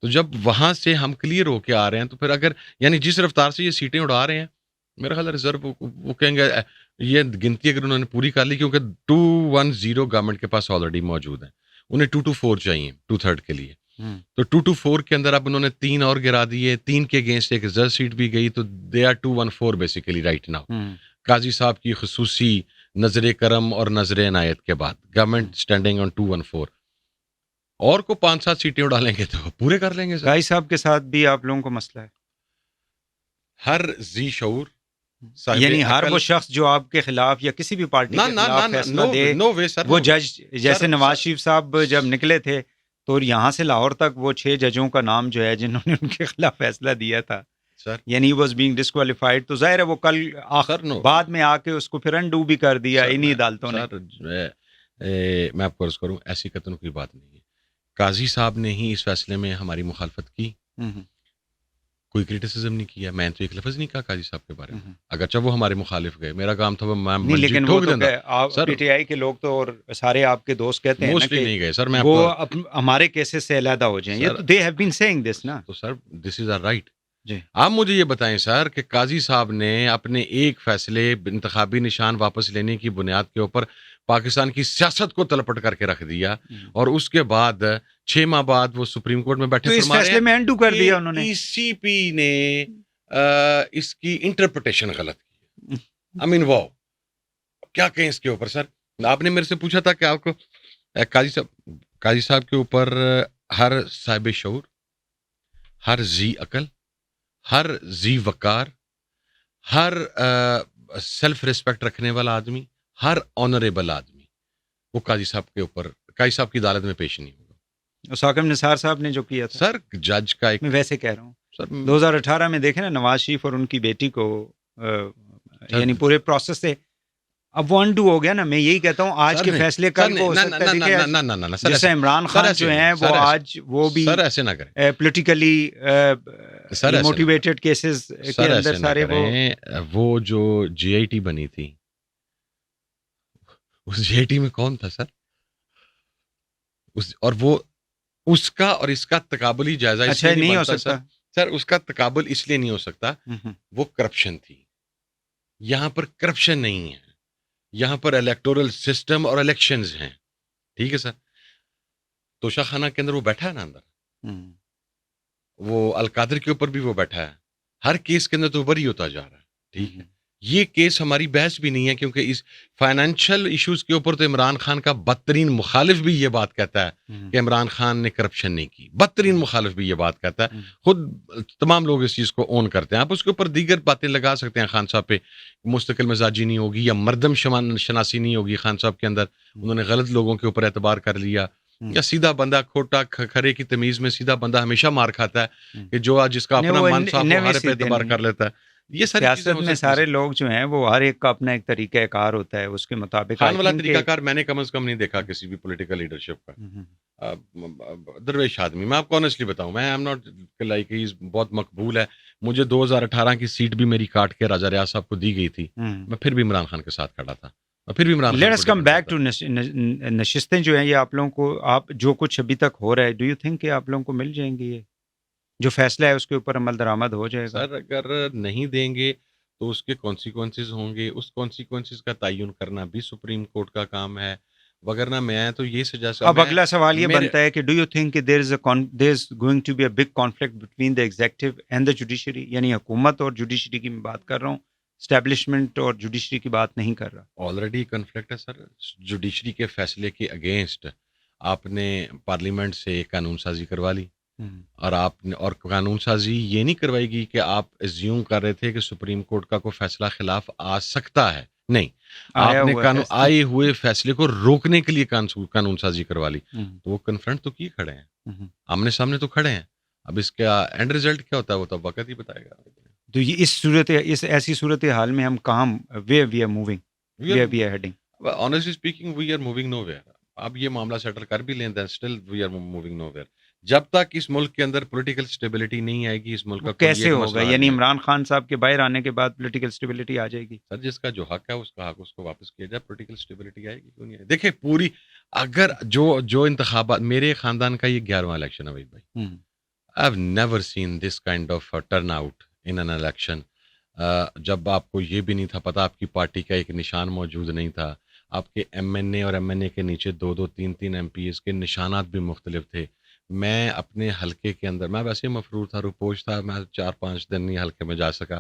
تو جب وہاں سے ہم کلیئر ہو کے آ رہے ہیں تو پھر اگر یعنی جس رفتار سے یہ سیٹیں اڑا رہے ہیں, میرا خیال ہے ریزرو وہ کہیں گے یہ گنتی اگر انہوں نے پوری کر لی, کیونکہ 210 گورنمنٹ کے پاس آلریڈی موجود ہیں, انہیں 224 چاہیے 2/3 کے لیے. تو 224 کے اندر اب انہوں نے 3 اور گرا دیے, 3 کے اگینسٹ ایک ریزرو سیٹ بھی گئی, تو they are 214 basically right now. Qazi صاحب کی خصوصی نظر کرم اور نظر عنایت کے بعد گورنمنٹ اسٹینڈنگ آن 214, اور کو 5-7 سیٹیں اڑا لیں گے تو پورے کر لیں گے. قاضی صاحب کے ساتھ بھی آپ لوگوں کو مسئلہ ہے, ہر ذی شعور یعنی ہر وہ شخص جو آپ کے خلاف یا کسی بھی پارٹی کے خلاف فیصلہ دے, وہ جج جیسے نواز شریف صاحب جب نکلے تھے تو یہاں سے لاہور تک وہ 6 ججوں کا نام جو ہے جنہوں نے ان کے خلاف فیصلہ دیا تھا, یعنی واز بینگ ڈسکوالیفائڈ, تو ظاہر ہے وہ کل آخر بعد میں آ کے اس کو پھر انڈو بھی کر دیا انہی عدالتوں نے. میں آپ کو عرض کروں ایسی قطن کوئی بات نہیں ہے. قاضی صاحب نے ہی اس فیصلے میں ہماری مخالفت کی, کوئی کرٹیسزم نہیں کیا. میں تو ایک لفظ نہیں کہا قاضی صاحب کے بارے میں, اگرچہ وہ ہمارے مخالف گئے, میرا کام تھا وہ لیکن پی ٹی آئی کے لوگ تو اور سارے آپ کے دوست کہتے ہیں موسٹلی نہیں گئے سر, میں وہ ہمارے کیسز سے علیحدہ ہو جائیں, یہ تو دے ہیو بین سیئنگ دس نا. تو سر دس از رائٹ. جی آپ مجھے یہ بتائیں سر کہ قاضی صاحب نے اپنے ایک فیصلے انتخابی نشان واپس لینے کی بنیاد کے اوپر پاکستان کی سیاست کو تلپٹ کر کے رکھ دیا, اور اس کے بعد 6 ماہ بعد وہ سپریم کورٹ میں بیٹھے, تو اس فیصلے میں انڈو کر دیا انہوں نے. ECP نے اس کی انٹرپریٹیشن غلط کی. I mean واو, کیا کہیں اس کے اوپر سر. آپ نے میرے سے پوچھا تھا کہ آپ کو قاضی صاحب کے اوپر ہر صاحب شعور, ہر ذی عقل, ہر ذی وقار, ہر سیلف ریسپیکٹ رکھنے والا آدمی, ہر آنریبل آدمی وہ قاضی صاحب کے اوپر قاضی صاحب کی عدالت میں پیش نہیں ہوگا. ثاقب نثار صاحب نے جو کیا تھا سر, جج کا ایک, میں ویسے کہہ رہا ہوں سر 2018 میں دیکھیں نا نواز شریف اور ان کی بیٹی کو یعنی پورے پروسیس سے اب وہ انڈو ہو گیا نا. میں یہی کہتا ہوں آج کے فیصلے کل کو ہو سکتا ہے, جیسے عمران خان جو ہیں وہ آج وہ بھی سر ایسے نہ کریں, پولیٹیکلی موٹیویٹڈ کیسز کے اندر سارے وہ جو GIT بنی تھی, اس GIT میں کون تھا سر, اور وہ اس کا اور اس کا تقابلی جائزہ اس اچھا لیے نہیں ہو بنتا سکتا. سر اس کا تقابل اس لیے نہیں ہو سکتا وہ کرپشن تھی. یہاں پر کرپشن نہیں ہے, یہاں پر الیکٹورل سسٹم اور الیکشنز ہیں. ٹھیک ہے سر, توشہ خانہ کے اندر وہ بیٹھا ہے نا اندر, وہ القادر کے اوپر بھی وہ بیٹھا ہے, ہر کیس کے اندر تو بری ہوتا جا رہا ہے. ٹھیک ہے, یہ کیس ہماری بحث بھی نہیں ہے کیونکہ اس فائنینشیل ایشوز کے اوپر تو عمران خان کا بدترین مخالف بھی یہ بات کہتا ہے کہ عمران خان نے کرپشن نہیں کی. بدترین مخالف بھی یہ بات کہتا ہے, خود تمام لوگ اس چیز کو اون کرتے ہیں. آپ اس کے اوپر دیگر باتیں لگا سکتے ہیں خان صاحب پہ, مستقل مزاجی نہیں ہوگی یا مردم شناسی نہیں ہوگی خان صاحب کے اندر, انہوں نے غلط لوگوں کے اوپر اعتبار کر لیا, یا سیدھا بندہ کھوٹا کھرے کی تمیز میں سیدھا بندہ ہمیشہ مار کھاتا ہے کہ جو جس کا اپنا من صاف وہ ہر پہ اعتبار کر لیتا ہے. یہ سیاست میں سارے لوگ جو ہیں وہ ہر ایک کا اپنا ایک طریقہ کار ہوتا ہے, اس کے مطابق. خان والا طریقہ کار میں نے کم از کم نہیں دیکھا کسی بھی پولیٹیکل لیڈرشپ کا. درویش آدمی, میں آپ کو آنیسٹلی بتاؤں, میں ایم ناٹ لائک ہی بہت مقبول ہے. مجھے 2018 کی سیٹ بھی میری کاٹ کے راجہ ریاض صاحب کو دی گئی تھی, میں پھر بھی عمران خان کے ساتھ کھڑا تھا. پھر بھی Imran let's come back to نشستیں جو ہیں یہ آپ لوگوں کو, آپ جو کچھ ابھی تک ہو رہا ہے, ڈو یو تھنک کہ آپ لوگوں کو مل جائیں گی, یہ جو فیصلہ ہے اس کے اوپر عمل درآمد ہو جائے گا؟ سر اگر نہیں دیں گے تو اس کے کانسیکوینسز ہوں گے, اس کانسیکوینسز کا تعین کرنا بھی سپریم کورٹ کا کام ہے, وگرنہ میں تو یہ سجیسٹ. اب اگلا سوال یہ بنتا ہے کہ ڈو یو تھنک کہ there is going to be a big conflict between the executive and the judiciary, یعنی حکومت اور جوڈیشری کی میں بات کر رہا ہوں, اسٹیبلشمنٹ اور جوڈیشری کی بات نہیں کر رہا. آلریڈی کنفلکٹ ہے سر. جوڈیشری کے فیصلے کے اگینسٹ آپ نے پارلیمنٹ سے قانون سازی کروا لی, اور آپ نے اور قانون سازی یہ نہیں کروائی گی کہ آپ ایزیوم کر رہے تھے کہ سپریم کورٹ کا کوئی فیصلہ خلاف آ سکتا ہے. نہیں, آپ نے آئے ہوئے فیصلے کو روکنے کے لیے قانون سازی کروا لی. تو وہ کنفرنٹ تو کیے کھڑے ہیں, آمنے سامنے تو کھڑے ہیں. اب اس کا اینڈ ریزلٹ کیا ہوتا ہے وہ تو وقت ہی بتائے گا. تو یہ اس ایسی صورت حال میں ہم کہاں where we are moving, where we are heading? Honestly speaking we are moving nowhere. آپ یہ معاملہ سیٹل کر بھی لیں then still we are moving nowhere. جب تک اس ملک کے اندر پولیٹیکل اسٹیبلٹی نہیں آئے گی, اس ملک کا کیسے ہوگا؟ یعنی عمران خان صاحب کے باہر آنے کے بعد پولیٹیکل اسٹیبلٹی آ جائے گی؟ سر جس کا جو حق ہے اس کا حق اس کو واپس کیا جائے, پولیٹیکل اسٹیبلٹی آئے گی کیوں نہیں آئے. دیکھیں پوری اگر جو انتخابات, میرے خاندان کا یہ 11واں الیکشن ہے بھائی, I have never seen this kind of turn out in an election. جب آپ کو یہ بھی نہیں تھا پتا, آپ کی پارٹی کا ایک نشان موجود نہیں تھا, آپ کے ایم این اے اور ایم این اے کے نیچے 2-2 3-3 ایم پی ایز کے نشانات بھی مختلف تھے. میں اپنے حلقے کے اندر, میں ویسے مفرور تھا, روپوش تھا, میں 4-5 دن نہیں حلقے میں جا سکا.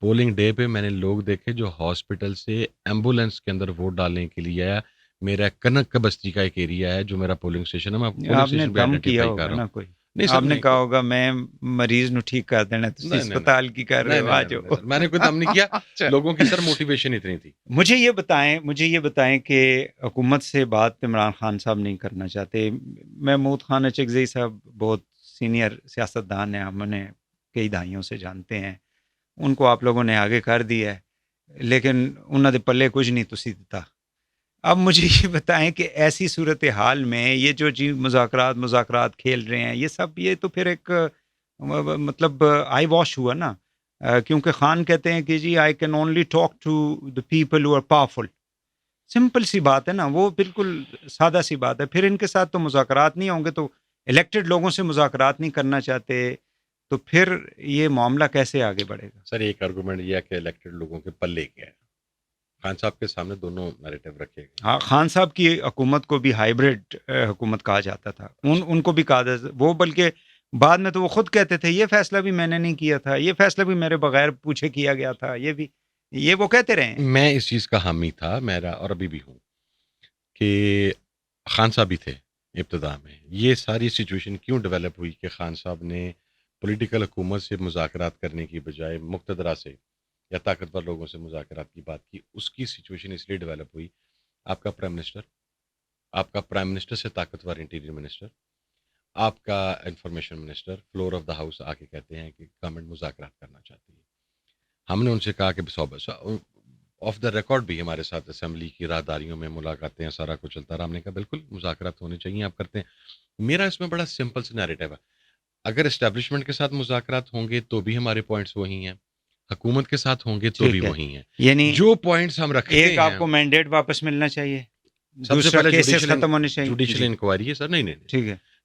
پولنگ ڈے پہ میں نے لوگ دیکھے جو ہاسپٹل سے ایمبولینس کے اندر ووٹ ڈالنے کے لیے آیا. میرا کنک کا بستی کا ایک ایریا ہے جو میرا پولنگ اسٹیشن ہے, میں پولنگ اسٹیشن پہ آئیڈینٹیفائی کر رہا ہوں. آپ نے کہا ہوگا میں مریض نو ٹھیک کر دینا, اسپتال کی کر رہے ہو آ جاؤ. میں نے کوئی کام نہیں کیا, لوگوں کی سر موٹیویشن اتنی تھی. مجھے یہ بتائیں کہ حکومت سے بات عمران خان صاحب نہیں کرنا چاہتے. محمود خان اچکزئی صاحب بہت سینئر سیاستدان ہیں, ہم انہیں کئی دہائیوں سے جانتے ہیں, ان کو آپ لوگوں نے آگے کر دیا ہے, لیکن انہوں نے پلے کچھ نہیں تسی دیتا. اب مجھے یہ بتائیں کہ ایسی صورتحال میں یہ جو مذاکرات کھیل رہے ہیں, یہ سب یہ تو پھر ایک مطلب آئی واش ہوا نا, کیونکہ خان کہتے ہیں کہ جی I can only talk to the people who are powerful. Simple سی بات ہے نا, وہ بالکل سادہ سی بات ہے. پھر ان کے ساتھ تو مذاکرات نہیں ہوں گے, تو الیکٹڈ لوگوں سے مذاکرات نہیں کرنا چاہتے, تو پھر یہ معاملہ کیسے آگے بڑھے گا؟ سر ایک آرگومنٹ یہ ہے کہ الیکٹڈ لوگوں کے پلے کیا ہے. خان صاحب کے سامنے دونوں نیریٹو رکھے گئے. ہاں, خان صاحب کی حکومت کو بھی ہائیبرڈ حکومت کہا جاتا تھا, ان کو بھی کہا جاتا وہ, بلکہ بعد میں تو وہ خود کہتے تھے یہ فیصلہ بھی میں نے نہیں کیا تھا, یہ فیصلہ بھی میرے بغیر پوچھے کیا گیا تھا, یہ وہ کہتے رہے. میں اس چیز کا حامی تھا, میرا اور ابھی بھی ہوں, کہ خان صاحب بھی تھے ابتدا میں. یہ ساری سچویشن کیوں ڈیولپ ہوئی کہ خان صاحب نے پولیٹیکل حکومت سے مذاکرات کرنے کی بجائے مقتدرہ سے یا طاقتور لوگوں سے مذاکرات کی بات کی. اس کی سچویشن اس لیے ڈیولپ ہوئی, آپ کا پرائم منسٹر سے طاقتور انٹیریئر منسٹر, آپ کا information minister floor of the house آ کے کہتے ہیں کہ گورنمنٹ مذاکرات کرنا چاہتی ہے. ہم نے ان سے کہا کہ آف دا ریکارڈ بھی ہمارے ساتھ اسمبلی کی راہداریوں میں ملاقاتیں سارا کچھ چلتا رہا. ہم نے کہا بالکل مذاکرات ہونے چاہیے, آپ کرتے ہیں. میرا اس میں بڑا سمپل سی نیریٹو ہے, اگر اسٹیبلشمنٹ کے ساتھ مذاکرات ہوں گے تو بھی ہمارے پوائنٹس وہی ہیں, حکومت کے ساتھ ہوں گے تو بھی وہی ہیں. یعنی جو پوائنٹس ہم رکھتے ہیں, ایک آپ کو مینڈیٹ واپس ملنا چاہیے, سب سے پہلے کیسز ختم ہونے چاہیے, جوڈیشل انکوائری ہے سر. نہیں ٹھیک ہے,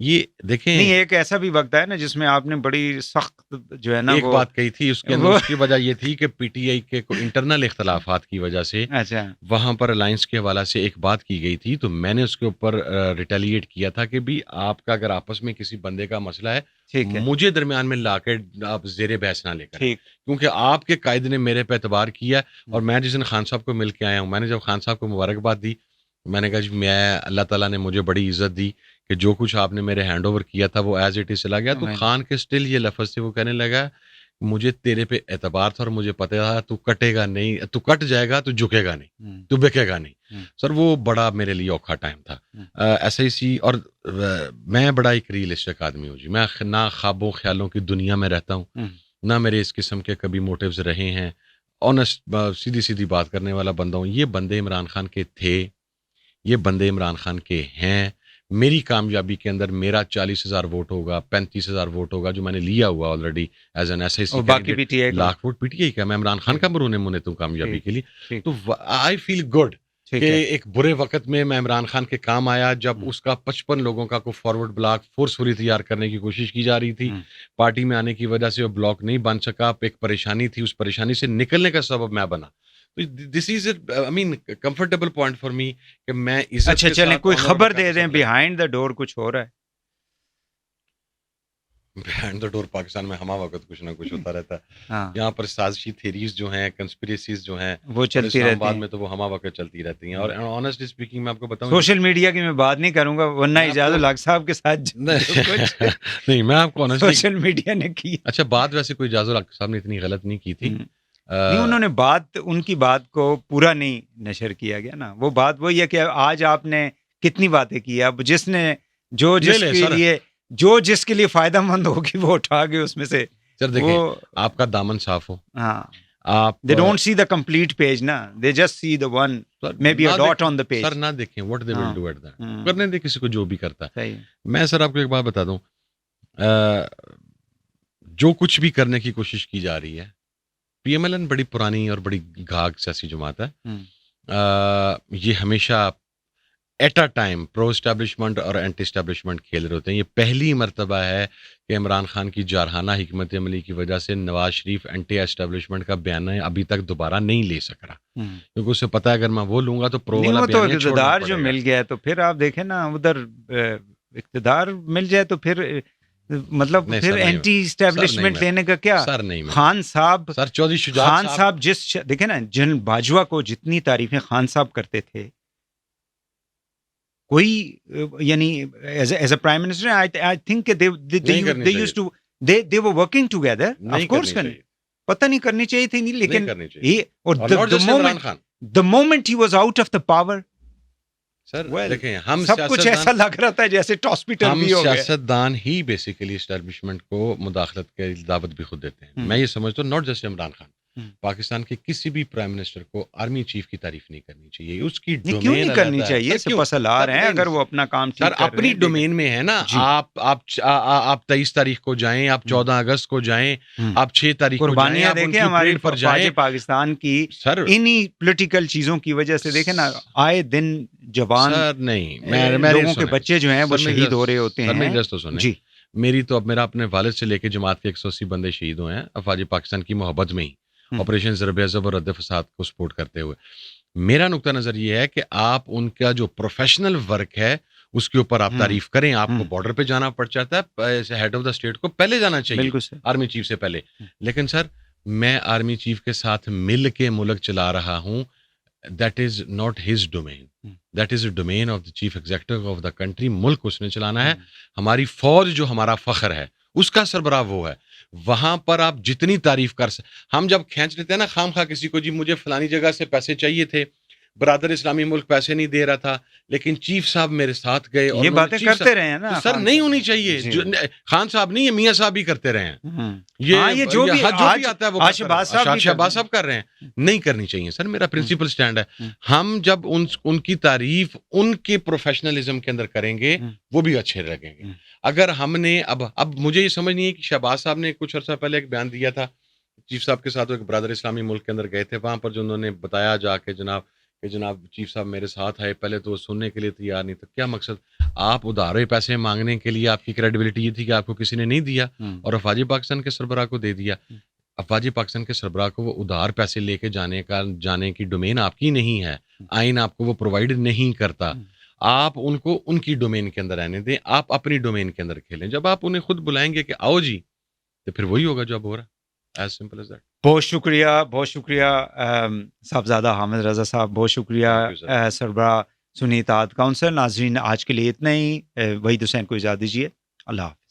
یہ دیکھیں نہیں ایک ایسا بھی وقت ہے نا جس میں آپ نے بڑی سخت جو ہے نا ایک وہ بات کہی تھی اس کے اندر، اس کی وجہ یہ تھی کہ پی ٹی آئی کے انٹرنل اختلافات کی وجہ سے اچھا وہاں پر الائنس کے حوالے سے ایک بات کی گئی تھی، تو میں نے اس کے اوپر ریٹیلیٹ کیا تھا کہ بھی آپ کا اگر آپس میں کسی بندے کا مسئلہ ہے ٹھیک ہے مجھے درمیان میں لا کے آپ زیر بحث نہ لے کر، ٹھیک کیونکہ آپ کے قائد نے میرے پہ اعتبار کیا، اور میں جس دن خان صاحب کو مل کے آیا ہوں، میں نے جب خان صاحب کو مبارکباد دی، میں نے کہا جی میں اللہ تعالیٰ نے مجھے بڑی عزت دی کہ جو کچھ آپ نے میرے ہینڈ اوور کیا تھا وہ ایز اٹ از چلا گیا، تو خان کے سٹل یہ لفظ تھے، وہ کہنے لگا مجھے تیرے پہ اعتبار تھا اور مجھے پتہ تھا تو کٹے گا نہیں، تو کٹ جائے گا تو جھکے گا نہیں، تو بکے گا نہیں۔ سر وہ بڑا میرے لیے اوکھا ٹائم تھا ایسا ہی سی، اور میں بڑا ایک ریئلسٹک آدمی ہوں جی، میں نہ خوابوں خیالوں کی دنیا میں رہتا ہوں، نہ میرے اس قسم کے کبھی موٹیوز رہے ہیں، آنیسٹ سیدھی سیدھی بات کرنے والا بندہ ہوں۔ یہ بندے عمران خان کے تھے، یہ بندے عمران خان کے ہیں، میری کامیابی کے اندر میرا 40,000 ووٹ ہوگا، 35,000 ووٹ ہوگا جو میں نے لیا ہوا already as an S I C, باقی P T I lakh vote P T I کا، میں عمران خان کا مرہون منت ہوں کامیابی کے لیے، تو آئی فیل گڈ کہ ایک برے وقت میں عمران خان کے کام آیا، جب اس کا 55 لوگوں کا کو فارورڈ بلاک فورسفلی تیار کرنے کی کوشش کی جا رہی تھی، پارٹی میں آنے کی وجہ سے وہ بلاک نہیں بن سکا، ایک پریشانی تھی، اس پریشانی سے نکلنے کا سبب میں بنا۔ دس از آئی مین کمفرٹیبل پوائنٹ فار می کہ میں اچھا چلیں کوئی خبر دے دیں بیہائنڈ دا ڈور کچھ ہو رہا ہے؟ بیہائنڈ دا ڈور پاکستان میں ہمہ وقت کچھ نہ کچھ ہوتا رہتا ہے، یہاں پر سازشی تھیریز جو ہیں، کنسپریسیز جو ہیں وہ چلتی رہتی ہیں، میں تو وہ ہمہ وقت چلتی رہتی ہیں، اور آنیسٹلی اسپیکنگ میں آپ کو بتاؤں سوشل میڈیا کی میں بات نہیں کروں گا ورنہ اجازت الحق صاحب کے ساتھ نہیں میں آپ کو سوشل میڈیا نے کی۔ اچھا بات ویسے کوئی اجازت الحق صاحب نے اتنی غلط نہیں کی تھی، نہیں انہوں نے بات ان کی بات کو پورا نہیں نشر کیا گیا نا، وہ بات وہی ہے کہ آج آپ نے کتنی باتیں کی، اب جس نے جو جس کے لیے فائدہ مند ہوگی وہ اٹھا کے اس میں سے سر دیکھیں آپ کا دامن صاف ہو، ہاں آپ they don't see the complete page نا، they just see the one maybe a dot on the page۔ سر نہ دیکھیں what they will do at that، کرنے دیں کسی کو جو بھی کرتا ہے۔ صحیح، میں سر آپ کو ایک بات بتا دوں، جو کچھ بھی کرنے کی کوشش کی جا رہی ہے، پی ایم ایل این بڑی پرانی اور بڑی گھاگ سیاسی جماعت ہے، یہ ہمیشہ at a time pro establishment اور اینٹی اسٹیبلشمنٹ کھیل رہے ہوتے ہیں۔ یہ پہلی مرتبہ ہے کہ عمران خان کی جارحانہ حکمت عملی کی وجہ سے نواز شریف اینٹی اسٹیبلشمنٹ کا بیان ابھی تک دوبارہ نہیں لے سک رہا، کیونکہ اسے پتا ہے اگر میں وہ لوں گا تو پرو والا تو اقتدار جو مل گیا تو پھر آپ دیکھیں نا ادھر اقتدار مل جائے تو پھر مطلب پھر اینٹی اسٹیبلشمنٹ لینے کا کیا؟ سر نہیں، خان صاحب، سر چودھری شجاعت خان صاحب جس دیکھیں نا جن باجوہ کو جتنی تعریفیں خان صاحب کرتے تھے، کوئی یعنی as a prime minister I think they used to they were working together of course پتہ نہیں کرنی چاہیے تھی نہیں، لیکن the moment he was out of the power سر دیکھیں ہم سب کچھ ایسا لگ رہا تھا جیسے ہاسپٹل بھی ہو گیا۔ سیاستدان ہی بیسیکلی اسٹیبلشمنٹ کو مداخلت کی دعوت بھی خود دیتے ہیں۔ میں یہ سمجھتا ہوں ناٹ جسٹ عمران خان، پاکستان کے کسی بھی پرائم منسٹر کو آرمی چیف کی تعریف نہیں کرنی چاہیے، اس کی ڈومین کیوں نہیں کرنی چاہیے؟ سپاسالار ہیں اگر وہ اپنا کام سر اپنی ڈومین میں ہے نا۔ آپ 23 تاریخ کو جائیں، آپ 14 اگست کو جائیں، آپ 6 تاریخ کو قربانیاں دیکھیں ہماری فوج پاکستان کی انہی پولیٹیکل چیزوں کی وجہ سے، دیکھیں نا آئے دن جوان لوگوں کے بچے جو ہیں وہ شہید ہو رہے ہوتے ہیں۔ جی میری تو اب میرا اپنے والد سے لے کے جماعت کے 180 بندے شہید ہوئے ہیں افواج پاکستان کی محبت میں ہی، آپریشن ضرب عضب اور رد فساد کو سپورٹ کرتے ہوئے۔ میرا نقطہ نظر یہ ہے کہ آپ ان کا جو پروفیشنل ورک ہے اس کے اوپر آپ تعریف کریں۔ آپ کو بارڈر پہ جانا پڑ جاتا ہے، ہیڈ آف دا اسٹیٹ کو پہلے جانا چاہیے آرمی چیف سے پہلے، لیکن سر میں آرمی چیف کے ساتھ مل کے ملک چلا رہا ہوں، that is not his domain, that is a domain of the chief executive of the country. ملک اس نے چلانا ہے، ہماری فوج جو ہمارا فخر ہے اس کا سربراہ وہ ہے۔ وہاں پر آپ جتنی تعریف کر ہم جب کھینچ لیتے ہیں نا خام خواہ کسی کو، جی مجھے فلانی جگہ سے پیسے چاہیے تھے، برادر اسلامی ملک پیسے نہیں دے رہا تھا لیکن چیف صاحب میرے ساتھ گئے، اور یہ باتیں کرتے رہے ہیں نا سر، نہیں ہونی چاہیے۔ خان صاحب نہیں، یہ میاں صاحب ہی کرتے رہے ہیں، یہ جو بھی آتا ہے وہ شہباز صاحب کر رہے ہیں، نہیں کرنی چاہیے۔ سر میرا پرنسپل سٹینڈ ہے، ہم جب ان کی تعریف ان کے پروفیشنلزم کے اندر کریں گے وہ بھی اچھے لگیں گے۔ اگر ہم نے اب مجھے یہ سمجھ نہیں ہے کہ شہباز صاحب نے کچھ عرصہ پہلے ایک بیان دیا تھا، چیف صاحب کے ساتھ ایک برادر اسلامی ملک کے اندر گئے تھے، وہاں پر جو انہوں نے بتایا جا کے جناب کہ جناب چیف صاحب میرے ساتھ آئے, پہلے تو وہ سننے کے لیے تیار نہیں تھا. کیا مقصد؟ آپ ادھارے پیسے مانگنے کے لیے آپ کی کریڈیبلٹی یہ تھی کہ آپ کو کسی نے نہیں دیا اور افواج پاکستان کے سربراہ کو دے دیا. افواج پاکستان کے سربراہ کو وہ ادھار پیسے لے کے جانے کی ڈومین آپ کی نہیں ہے, آئین آپ کو وہ پرووائڈ نہیں کرتا. آپ ان کو ان کی ڈومین کے اندر رہنے دیں, آپ اپنی ڈومین کے اندر کھیلیں. جب آپ انہیں خود بلائیں گے کہ آؤ جی, تو پھر وہی ہوگا جو اب ہو رہا ہے. As simple as that. بہت شکریہ صاحبزادہ حامد رضا صاحب, بہت شکریہ سربراہ سنی اتحاد کونسل. ناظرین آج کے لیے اتنا ہی. وحید حسین کو اجازت دیجیے. اللہ حافظ.